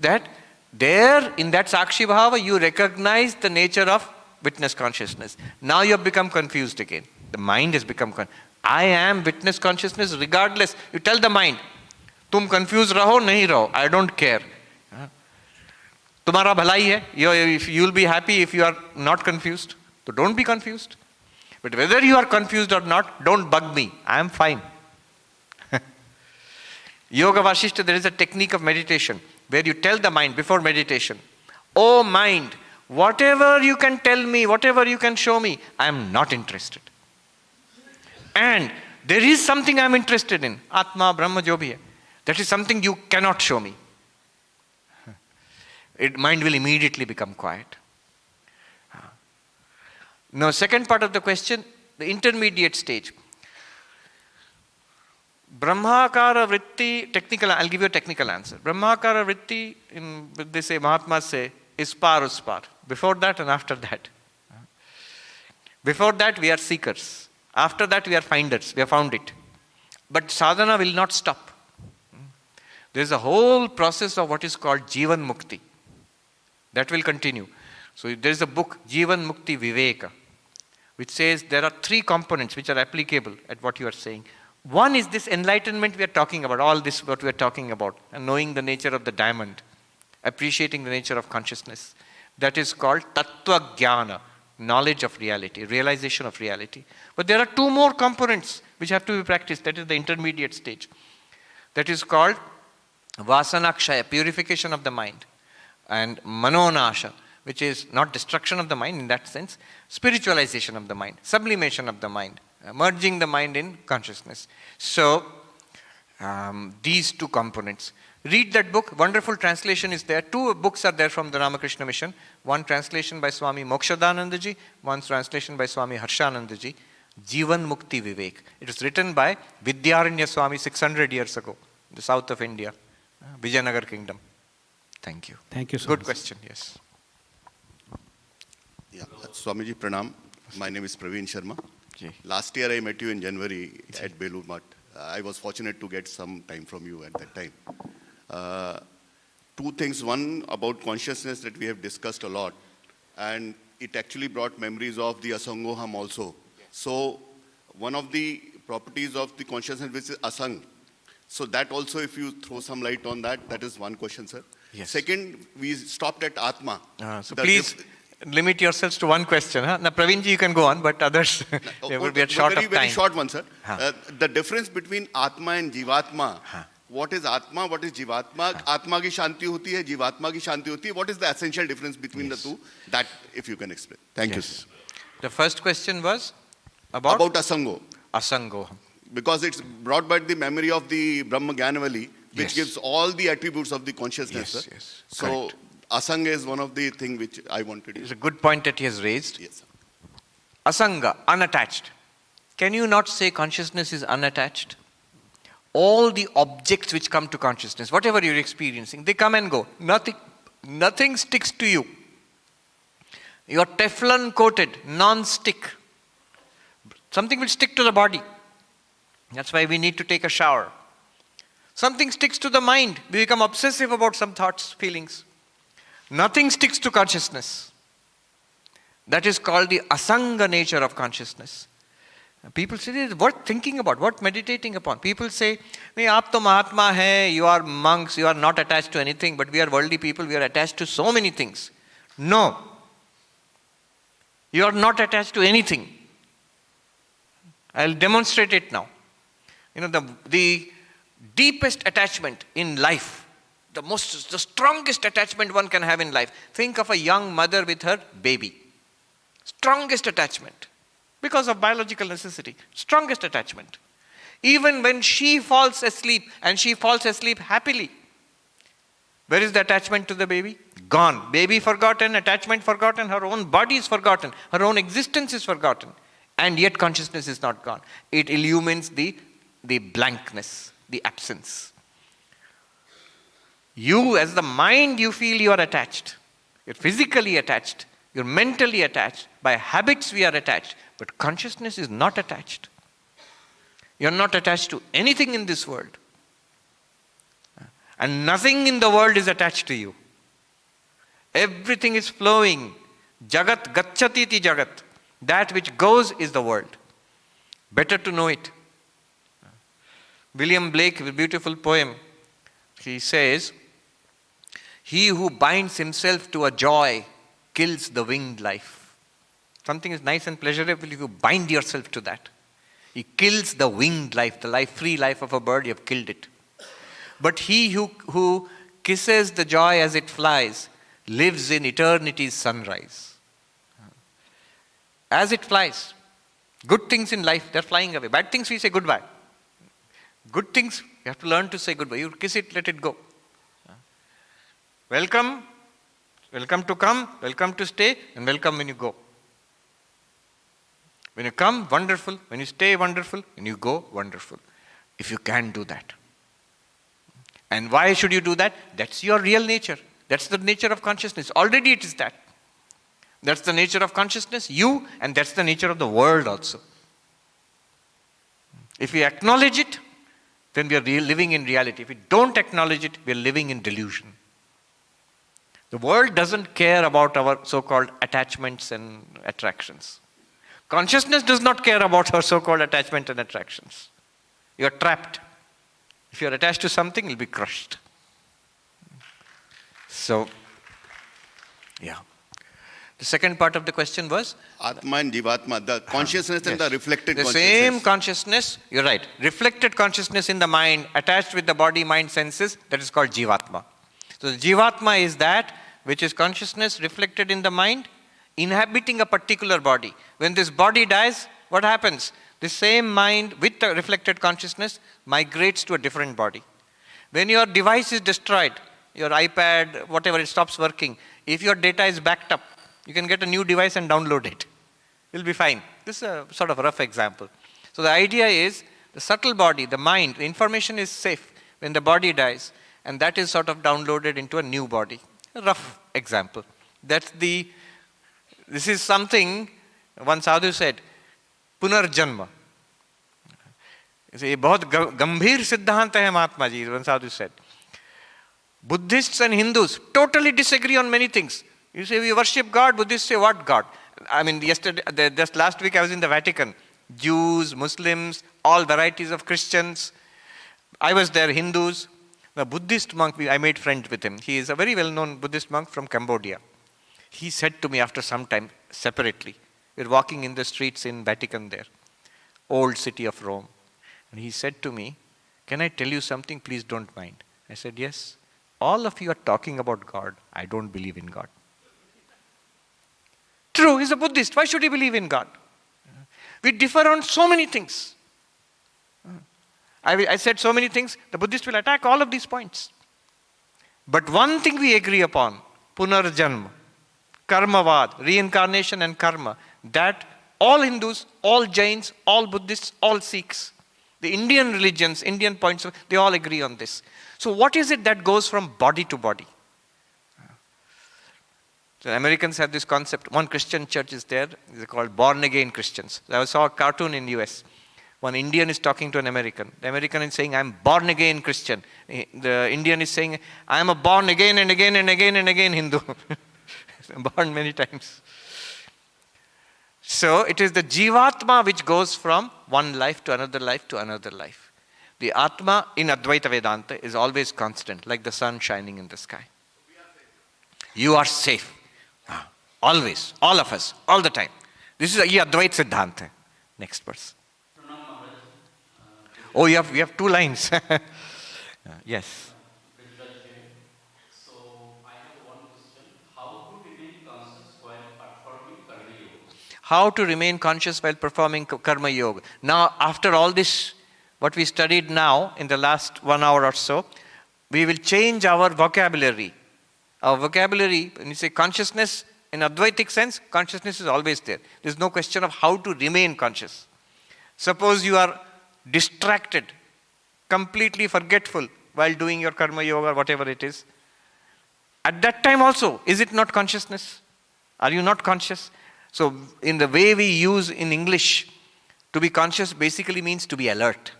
that there in that Sakshi Bhava you recognize the nature of witness consciousness. Now you have become confused again. The mind has become I am witness consciousness regardless. You tell the mind, tum confused raho, nahi raho, I don't care. Tumhara bhalai hai, you will be happy if you are not confused. So don't be confused. But whether you are confused or not, don't bug me. I am fine. Yoga Vasishta, there is a technique of meditation where you tell the mind before meditation, oh mind, whatever you can tell me, whatever you can show me, I am not interested. And there is something I am interested in, Atma, Brahma, jo bhi hai. That is something you cannot show me. Mind will immediately become quiet. Now, second part of the question, the intermediate stage. Brahmakara vritti, technical, I'll give you a technical answer. Brahmakara vritti, they say, Mahatmas say, is par us par. Before that and after that. Before that, we are seekers. After that, we are finders. We have found it. But sadhana will not stop. There is a whole process of what is called Jivan Mukti. That will continue. So there is a book, Jivan Mukti Viveka, which says there are 3 components which are applicable at what you are saying. One is this enlightenment we are talking about, all this what we are talking about, and knowing the nature of the diamond, appreciating the nature of consciousness. That is called Tattva Jnana, knowledge of reality, realization of reality. But there are 2 more components which have to be practiced. That is the intermediate stage. That is called Vasanakshaya, purification of the mind, and Manonasha, which is not destruction of the mind in that sense, spiritualization of the mind, sublimation of the mind, merging the mind in consciousness. So, these 2 components. Read that book, wonderful translation is there. 2 books are there from the Ramakrishna Mission. One translation by Swami Mokshadanandaji, one translation by Swami Harshanandaji, Jivan Mukti Vivek. It was written by Vidyaranya Swami 600 years ago, in the south of India, Vijayanagar Kingdom. Thank you. Thank you so Good much. question, yes. Yeah, Swamiji Pranam. My name is Praveen Sharma. Ji. Last year I met you in January at Belur Math. I was fortunate to get some time from you at that time. 2 things. One about consciousness that we have discussed a lot, and it actually brought memories of the Asangoham also. So one of the properties of the consciousness which is Asang. So that also, if you throw some light on that, that is one question, sir. Yes. Second, we stopped at Atma. So The please limit yourselves to one question. Huh? Now, Praveenji, you can go on, but others, they will be at short of time. Very short one, sir. Huh. The difference between Atma and Jivatma. What is Atma? What is Jivatma? Atma ki shanti hoti hai, Jivatma ki shanti hoti hai. What is the essential difference between the 2? That, if you can explain. Thank you, Yes. sir. The first question was about Asango. Asangoham. Because it's brought back the memory of the Brahma Gyanavali, which Yes. gives all the attributes of the consciousness, Yes, sir. yes. So, Correct. Asanga is one of the things which I wanted. It's a good point that he has raised. Yes, sir. Asanga, unattached. Can you not say consciousness is unattached? All the objects which come to consciousness, whatever you're experiencing, they come and go. Nothing sticks to you. You're Teflon coated, non-stick. Something will stick to the body. That's why we need to take a shower. Something sticks to the mind. We become obsessive about some thoughts, feelings. Nothing sticks to consciousness. That is called the asanga nature of consciousness. People say, this is worth thinking about, worth meditating upon. People say, "Nahi, aap to Mahatma hai, you are monks, you are not attached to anything, but we are worldly people, we are attached to so many things." No. You are not attached to anything. I'll demonstrate it now. The deepest attachment in life, the strongest attachment one can have in life. Think of a young mother with her baby. Strongest attachment. Because of biological necessity. Strongest attachment. Even when she falls asleep, and she falls asleep happily, where is the attachment to the baby? Gone. Baby forgotten, attachment forgotten, her own body is forgotten, her own existence is forgotten. And yet consciousness is not gone. It illumines the blankness, the absence. You, as the mind, you feel you are attached. You're physically attached. You're mentally attached. By habits we are attached. But consciousness is not attached. You're not attached to anything in this world. And nothing in the world is attached to you. Everything is flowing. Jagat gacchati iti jagat. That which goes is the world. Better to know it. William Blake, a beautiful poem, he says, "He who binds himself to a joy kills the winged life." Something is nice and pleasurable, if you bind yourself to that. He kills the winged life, the free life of a bird, you have killed it. But he who kisses the joy as it flies lives in eternity's sunrise. As it flies, good things in life, they're flying away. Bad things, we say goodbye. Good things, you have to learn to say goodbye. You kiss it, let it go. Welcome, welcome to come, welcome to stay, and welcome when you go. When you come, wonderful. When you stay, wonderful. When you go, wonderful. If you can do that. And why should you do that? That's your real nature. That's the nature of consciousness. Already it is that. That's the nature of consciousness, you, and that's the nature of the world also. If we acknowledge it, then we are living in reality. If we don't acknowledge it, we are living in delusion. The world doesn't care about our so-called attachments and attractions. Consciousness does not care about our so-called attachment and attractions. You are trapped. If you are attached to something, you'll be crushed. So, yeah. The second part of the question was? Atma and Jivatma, the consciousness and yes. the reflected the consciousness. Same consciousness, you're right. Reflected consciousness in the mind, attached with the body, mind, senses, that is called Jivatma. So the Jivatma is that which is consciousness reflected in the mind, inhabiting a particular body. When this body dies, what happens? The same mind with the reflected consciousness migrates to a different body. When your device is destroyed, your iPad, whatever, it stops working, if your data is backed up, you can get a new device and download it. You'll be fine. This is a sort of rough example. So the idea is, the subtle body, the mind, the information is safe when the body dies, and that is sort of downloaded into a new body. A rough example. This is something, one sadhu said, punarjanma. ये बहुत गंभीर सिद्धांत है Mahatma ji, one sadhu said. Buddhists and Hindus totally disagree on many things. You say we worship God, Buddhists say what God? I mean, just last week I was in the Vatican. Jews, Muslims, all varieties of Christians. I was there, Hindus. The Buddhist monk, I made friends with him. He is a very well-known Buddhist monk from Cambodia. He said to me after some time, separately, we're walking in the streets in Vatican there, old city of Rome. And he said to me, "Can I tell you something? Please don't mind." I said, "Yes. All of you are talking about God. I don't believe in God." True, he's a Buddhist. Why should he believe in God? We differ on so many things. I said so many things, the Buddhists will attack all of these points. But one thing we agree upon, punarjanma, karmavad, reincarnation and karma, that all Hindus, all Jains, all Buddhists, all Sikhs, the Indian religions, Indian points, they all agree on this. So what is it that goes from body to body? So Americans have this concept. One Christian church is there. They're called born-again Christians. I saw a cartoon in US. One Indian is talking to an American. The American is saying, I'm born again Christian. The Indian is saying, I am a born again and again and again and again Hindu. Born many times. So it is the Jivatma which goes from one life to another life to another life. The Atma in Advaita Vedanta is always constant, like the sun shining in the sky. You are safe. Always. All of us. All the time. This is a Advaita Siddhanta. Next person. Oh, you have 2 lines. Yes. So I have one question. How to remain conscious while performing karma yoga? How to remain conscious while performing karma yoga. Now, after all this, what we studied now in the last 1 hour or so, we will change our vocabulary. Our vocabulary, when you say consciousness, in Advaitic sense, consciousness is always there. There is no question of how to remain conscious. Suppose you are distracted, completely forgetful while doing your karma yoga or whatever it is. At that time also, is it not consciousness? Are you not conscious? So, in the way we use in English, to be conscious basically means to be alert.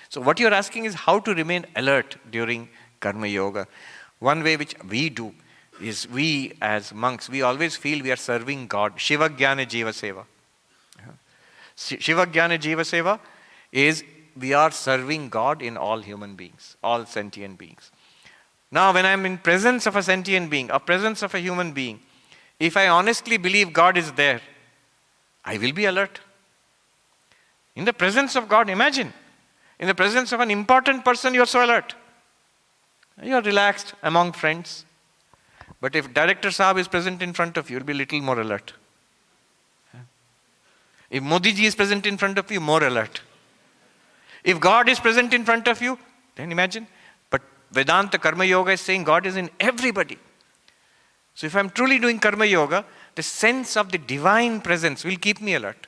So, what you are asking is how to remain alert during karma yoga. One way which we do is we as monks, we always feel we are serving God. Shiva Jnana Jiva Seva. Shiva Jnana Jiva Seva is we are serving God in all human beings, all sentient beings. Now when I am in presence of a sentient being, or presence of a human being, if I honestly believe God is there, I will be alert. In the presence of God, imagine, in the presence of an important person, you are so alert. You are relaxed among friends. But if Director Saab is present in front of you, you will be a little more alert. If Modi ji is present in front of you, more alert. If God is present in front of you, then imagine. But Vedanta Karma Yoga is saying God is in everybody. So if I am truly doing Karma Yoga, the sense of the divine presence will keep me alert.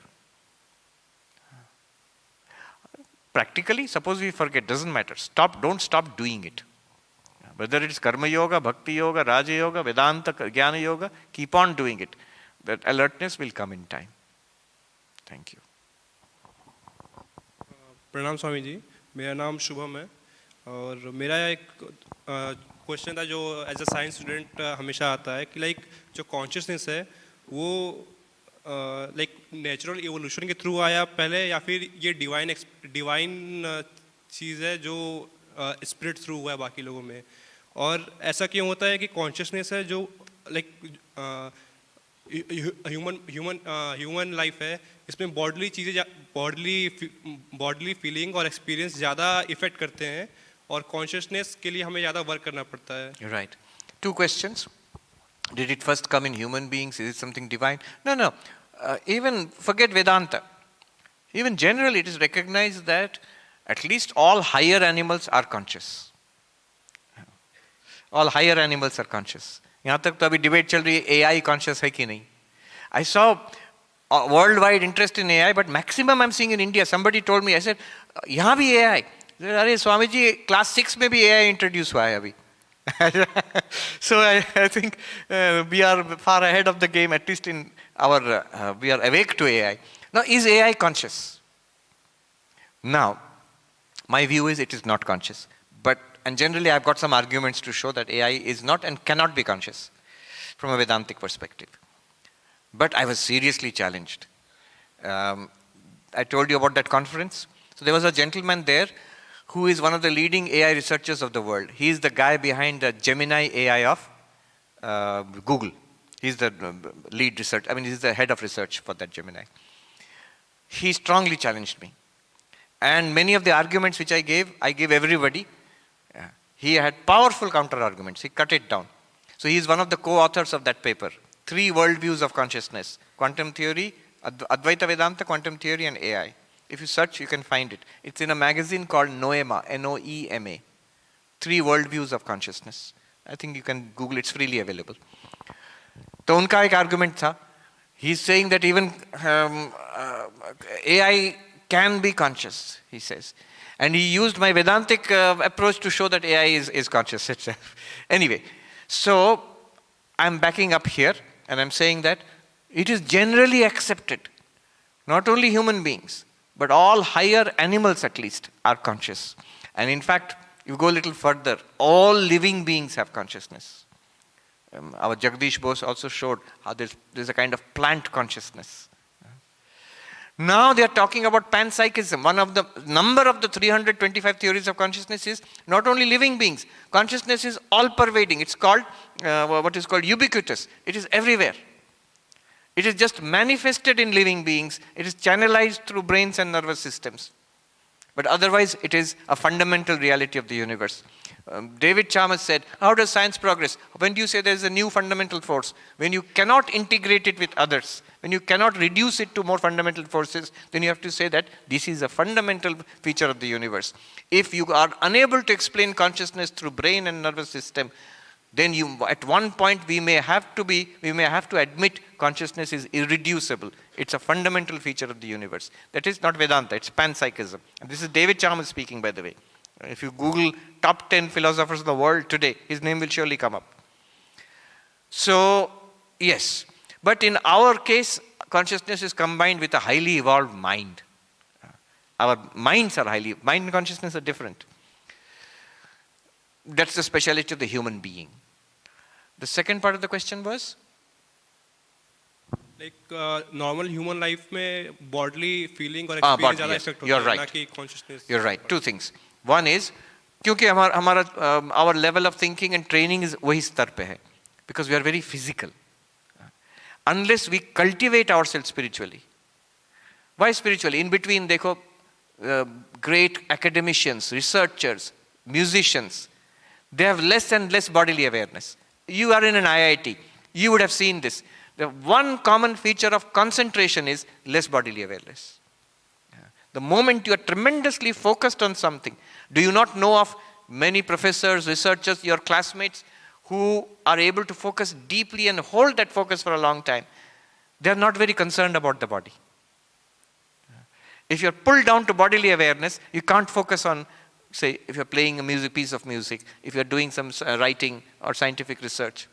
Practically, suppose we forget, doesn't matter. Don't stop doing it. Whether it is Karma Yoga, Bhakti Yoga, Raja Yoga, Vedanta, Jnana Yoga, keep on doing it. That alertness will come in time. Thank you. प्रणाम स्वामी जी, मेरा नाम शुभम है और मेरा एक question था जो as a science student हमेशा आता है कि लाइक जो कॉन्शियसनेस है वो लाइक नेचुरल इवोल्यूशन के थ्रू आया पहले या फिर ये डिवाइन चीज़ है जो स्पिरिट थ्रू हुआ है बाकी लोगों में, और ऐसा क्यों होता है कि कॉन्शियसनेस है जो लाइक ह्यूमन लाइफ है, इसमें बॉडली चीज़ें बॉडली फीलिंग और एक्सपीरियंस ज़्यादा इफेक्ट करते हैं और कॉन्शियसनेस के लिए हमें ज़्यादा वर्क करना पड़ता है. Right. 2 questions. Did it first come in human beings? Is it something divine? No. Even forget Vedanta. Even generally it is recognized that at least all higher animals are conscious. All higher animals are conscious. यहाँ तक तो अभी debate चल रही है AI conscious है कि नहीं. I saw worldwide interest in AI, but maximum I'm seeing in India. Somebody told me, I said, यहाँ भी AI. अरे स्वामी जी क्लास 6 में भी AI इंट्रोड्यूस हुआ है अभी. So I think we are far ahead of the game, at least in our, we are awake to AI. Now, is AI conscious? Now, my view is it is not conscious. And generally I've got some arguments to show that AI is not and cannot be conscious from a Vedantic perspective. But I was seriously challenged. I told you about that conference. So there was a gentleman there who is one of the leading AI researchers of the world. He is the guy behind the Gemini AI of Google. He's the lead research, he's the head of research for that Gemini. He strongly challenged me. And many of the arguments which I gave everybody. He had powerful counter arguments. He cut it down. So he is one of the co-authors of that paper. 3 worldviews of consciousness: quantum theory, Advaita Vedanta, quantum theory, and AI. If you search, you can find it. It's in a magazine called Noema, N-O-E-M-A. 3 worldviews of consciousness. I think you can Google, it's freely available. तो उनका एक argument था. He's saying that even AI can be conscious, he says. And he used my Vedantic approach to show that AI is conscious itself. Anyway, so I'm backing up here and I'm saying that it is generally accepted, not only human beings, but all higher animals at least are conscious. And in fact, you go a little further, all living beings have consciousness. Our Jagdish Bose also showed how there's a kind of plant consciousness. Now they are talking about panpsychism. One of the number of the 325 theories of consciousness is not only living beings. Consciousness is all pervading. It's called what is called ubiquitous. It is everywhere. It is just manifested in living beings. It is channelized through brains and nervous systems. But otherwise, it is a fundamental reality of the universe. David Chalmers said, how does science progress? When do you say there is a new fundamental force? When you cannot integrate it with others, when you cannot reduce it to more fundamental forces, then you have to say that this is a fundamental feature of the universe. If you are unable to explain consciousness through brain and nervous system, then at one point we may have to admit consciousness is irreducible. It's a fundamental feature of the universe. That is not Vedanta, it's panpsychism. And this is David Chalmers speaking, by the way. If you Google top 10 philosophers of the world today, his name will surely come up. So, yes. But in our case, consciousness is combined with a highly evolved mind. Our minds are mind and consciousness are different. That's the speciality of the human being. The second part of the question was? Like normal human life में bodily feeling और experience ज़्यादा affect होता है ना कि consciousness. You're right. Two things. One is, क्योंकि our level of thinking and training is वही स्तर पे है, because we are very physical. Unless we cultivate ourselves spiritually. Why spiritually? In between, देखो, great academicians, researchers, musicians, they have less and less bodily awareness. You are in an IIT. You would have seen this. The one common feature of concentration is less bodily awareness. The moment you are tremendously focused on something, do you not know of many professors, researchers, your classmates who are able to focus deeply and hold that focus for a long time? They are not very concerned about the body. If you are pulled down to bodily awareness, you can't focus on, say, if you are playing a piece of music, if you are doing some writing or scientific research.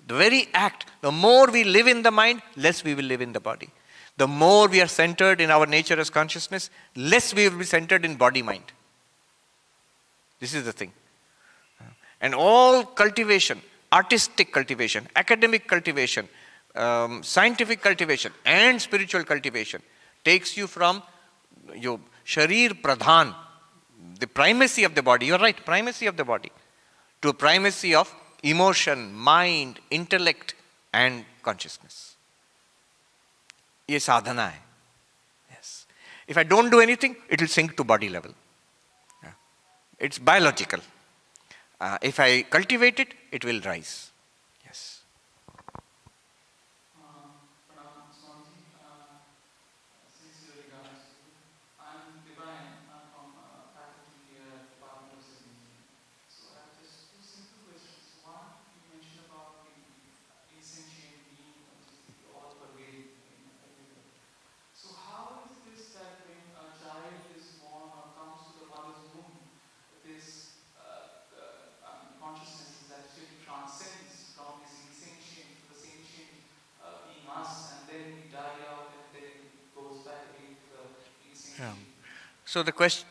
The very act, the more we live in the mind, less we will live in the body. The more we are centered in our nature as consciousness, less we will be centered in body-mind. This is the thing. And all cultivation, artistic cultivation, academic cultivation, scientific cultivation, and spiritual cultivation takes you from your sharir pradhan, the primacy of the body, you're right, primacy of the body, to a primacy of emotion, mind, intellect, and consciousness. ये साधना है. Yes. If I don't do anything, it will sink to body level. It's biological. If I cultivate it, it will rise. Yes. So the question,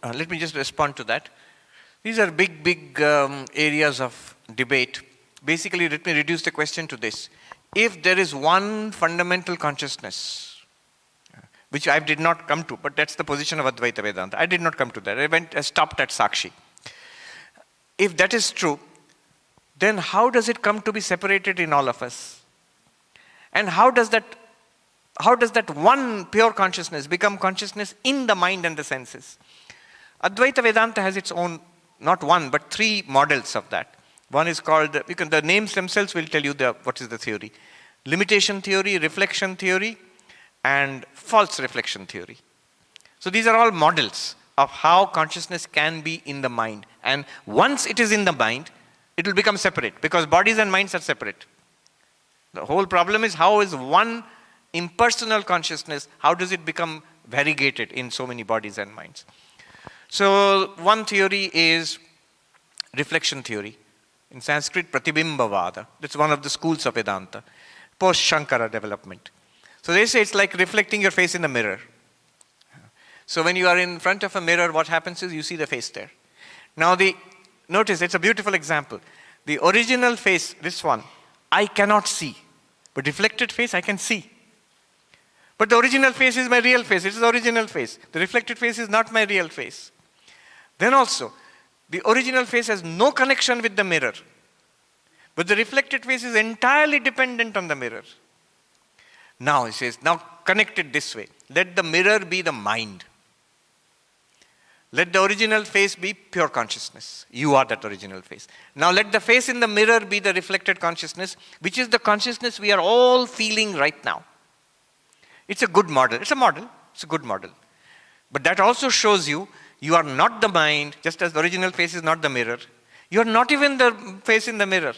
let me just respond to that. These are big areas of debate. Basically, let me reduce the question to this. If there is one fundamental consciousness, which I did not come to, but that's the position of Advaita Vedanta. I did not come to that. I stopped at Sakshi. If that is true, then how does it come to be separated in all of us? And how does that one pure consciousness become consciousness in the mind and the senses? Advaita Vedanta has its own, not one, but three models of that. One is called, the names themselves will tell you what is the theory. Limitation theory, reflection theory, and false reflection theory. So these are all models of how consciousness can be in the mind. And once it is in the mind, it will become separate, because bodies and minds are separate. The whole problem is, how is one impersonal consciousness, how does it become variegated in so many bodies and minds? So one theory is reflection theory. In Sanskrit, Pratibimbavada. That's one of the schools of Vedanta. Post-Shankara development. So they say it's like reflecting your face in the mirror. So when you are in front of a mirror, what happens is you see the face there. Now notice, it's a beautiful example. The original face, this one, I cannot see. But reflected face, I can see. But the original face is my real face. It is the original face. The reflected face is not my real face. Then also, the original face has no connection with the mirror. But the reflected face is entirely dependent on the mirror. Now, he says, now connect it this way. Let the mirror be the mind. Let the original face be pure consciousness. You are that original face. Now let the face in the mirror be the reflected consciousness, which is the consciousness we are all feeling right now. It's a good model. It's a model. It's a good model. But that also shows you, you are not the mind, just as the original face is not the mirror. You are not even the face in the mirror.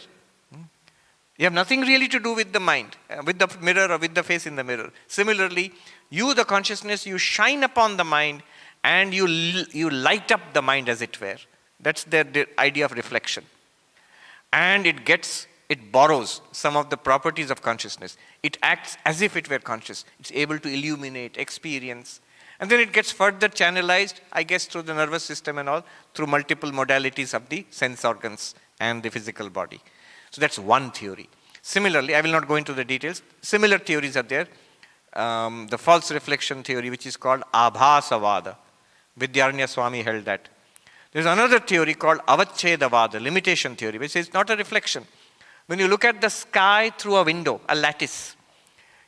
You have nothing really to do with the mind, with the mirror or with the face in the mirror. Similarly, you, the consciousness, you shine upon the mind and you light up the mind as it were. That's the idea of reflection. And it borrows some of the properties of consciousness. It acts as if it were conscious. It's able to illuminate, experience. And then it gets further channelized, I guess, through the nervous system and all, through multiple modalities of the sense organs and the physical body. So that's one theory. Similarly, I will not go into the details. Similar theories are there. The false reflection theory, which is called Abhasavada. Vidyaranya Swami held that. There's another theory called Avachedavada, limitation theory, which is not a reflection. When you look at the sky through a window, a lattice,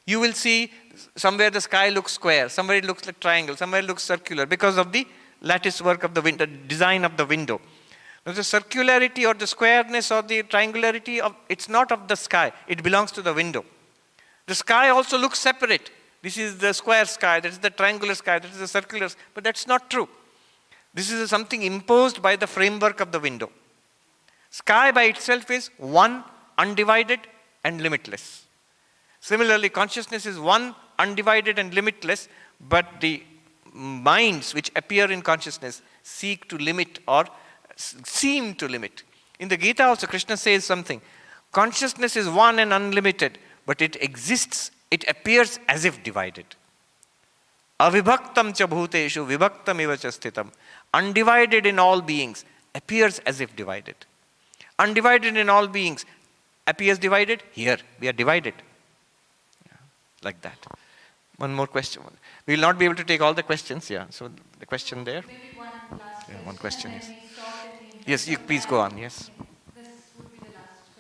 you will see somewhere the sky looks square, somewhere it looks like triangle, somewhere it looks circular because of the lattice work of the window, design of the window. Now the circularity or the squareness or the triangularity, it's not of the sky, it belongs to the window. The sky also looks separate. This is the square sky, that is the triangular sky, that is the circular sky, but that's not true. This is something imposed by the framework of the window. Sky by itself is one, undivided and limitless. Similarly, consciousness is one, undivided and limitless, but the minds which appear in consciousness seek to limit or seem to limit. In the Gita also, Krishna says something. Consciousness is one and unlimited, but it exists, it appears as if divided. Avibhaktam cha bhuteshu vibhaktam eva cha sthitam. Undivided in all beings, appears as if divided. Undivided in all beings, appears divided. Here, we are divided. Like that. One more question. We will not be able to take all the questions. Yeah. So the question there. Maybe one last question. One question. And Yes. then we stop at the Yes. You please go on. Yes. This would be the last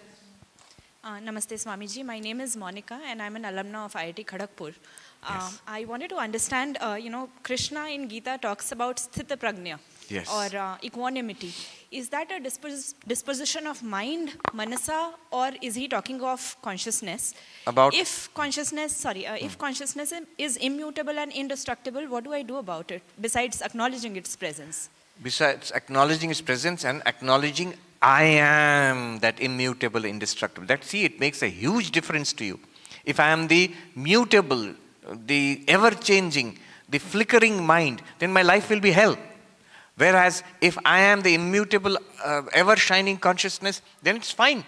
question. Namaste Swamiji, my name is Monica and I'm an alumna of IIT Kharagpur. Yes. I wanted to understand, Krishna in Gita talks about sthita prajna Yes. or equanimity. Is that a disposition of mind, manasa, or is he talking of consciousness? About- If consciousness is immutable and indestructible, what do I do about it besides acknowledging its presence? Besides acknowledging its presence and acknowledging I am that immutable, indestructible. It makes a huge difference to you. If I am the mutable, the ever-changing, the flickering mind, then my life will be hell. Whereas if I am the immutable, ever-shining consciousness, then it's fine.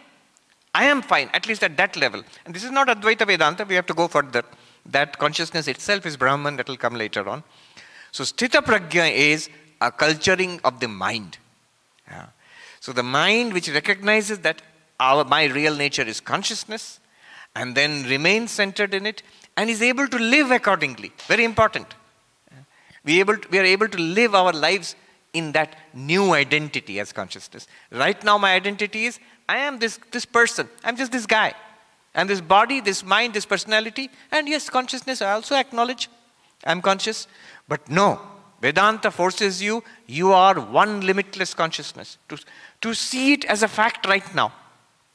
I am fine, at least at that level. And this is not Advaita Vedanta, we have to go further. That consciousness itself is Brahman, that will come later on. So Sthita Prajna is a culturing of the mind. Yeah. So the mind which recognizes that my real nature is consciousness and then remains centered in it and is able to live accordingly. Very important. We are able to live our lives in that new identity as consciousness. Right now my identity is, I am this person. I'm just this guy. I'm this body, this mind, this personality. And yes, consciousness I also acknowledge. I'm conscious. But no, Vedanta forces you are one limitless consciousness. To see it as a fact right now.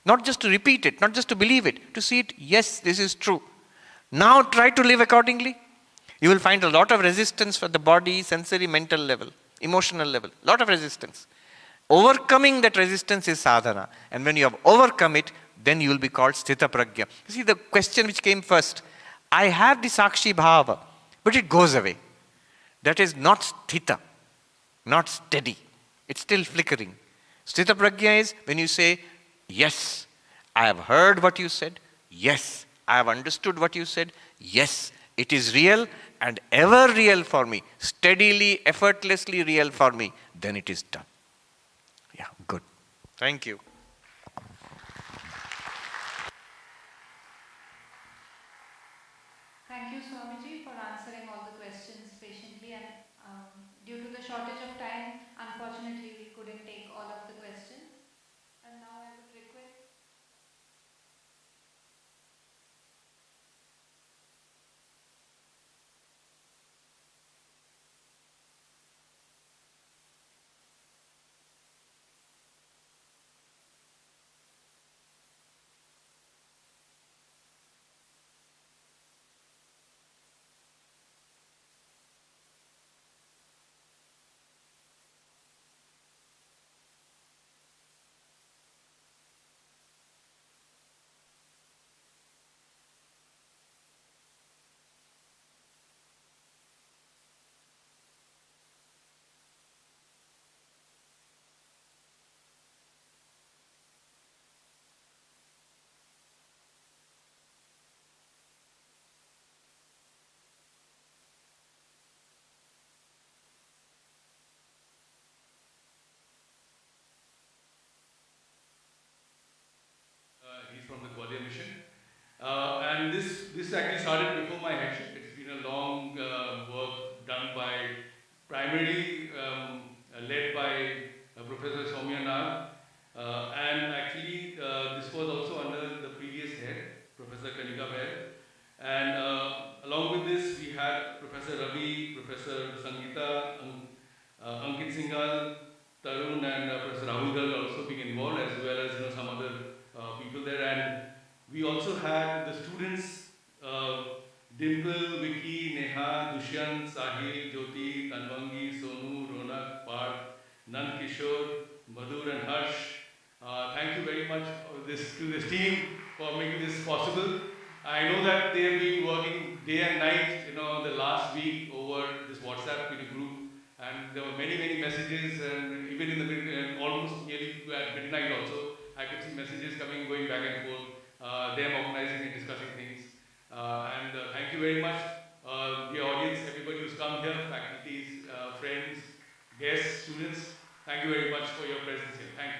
Not just to repeat it, not just to believe it. To see it, yes, this is true. Now try to live accordingly. You will find a lot of resistance for the body, sensory, mental level, emotional level. Lot of resistance. Overcoming that resistance is sadhana. And when you have overcome it, then you will be called Sthita Prajna. You see the question which came first. I have the Sakshi Bhava, but it goes away. That is not Sthita, not steady. It's still flickering. Sthita Prajna is when you say, yes, I have heard what you said. Yes, I have understood what you said. Yes, it is real and ever real for me, steadily, effortlessly real for me, then it is done. Yeah, good. Thank you. Thank you, Swamiji, for answering all the questions patiently. And due to the shortage of time, unfortunately, we couldn't take all of the questions. And now I would request. He's from the Gwalior mission. And this actually started before my headship. It's been a long work done by, primarily led by Professor Soumya. And actually, this was also under the previous head, Professor Kanika Bair. And along with this, we had Professor Ravi, Professor Sangeeta, Ankit Singhal, Tarun, and Professor Rahul Garg also being involved, as well as some other people there. And we also had the students, Dimple, Vicky, Neha, Dushyant, Sahil, Jyoti, Tanvangi, Sonu, Ronak, Parth, Nand Kishore, Madhur, and Harsh. Thank you very much to this team for making this possible. I know that they have been working day and night, the last week over this WhatsApp group, and there were many, many messages, and even in the almost nearly at midnight also, I could see messages going back and forth, them organizing and discussing things. And thank you very much, the audience, everybody who's come here, faculties, friends, guests, students. Thank you very much for your presence here. Thank you.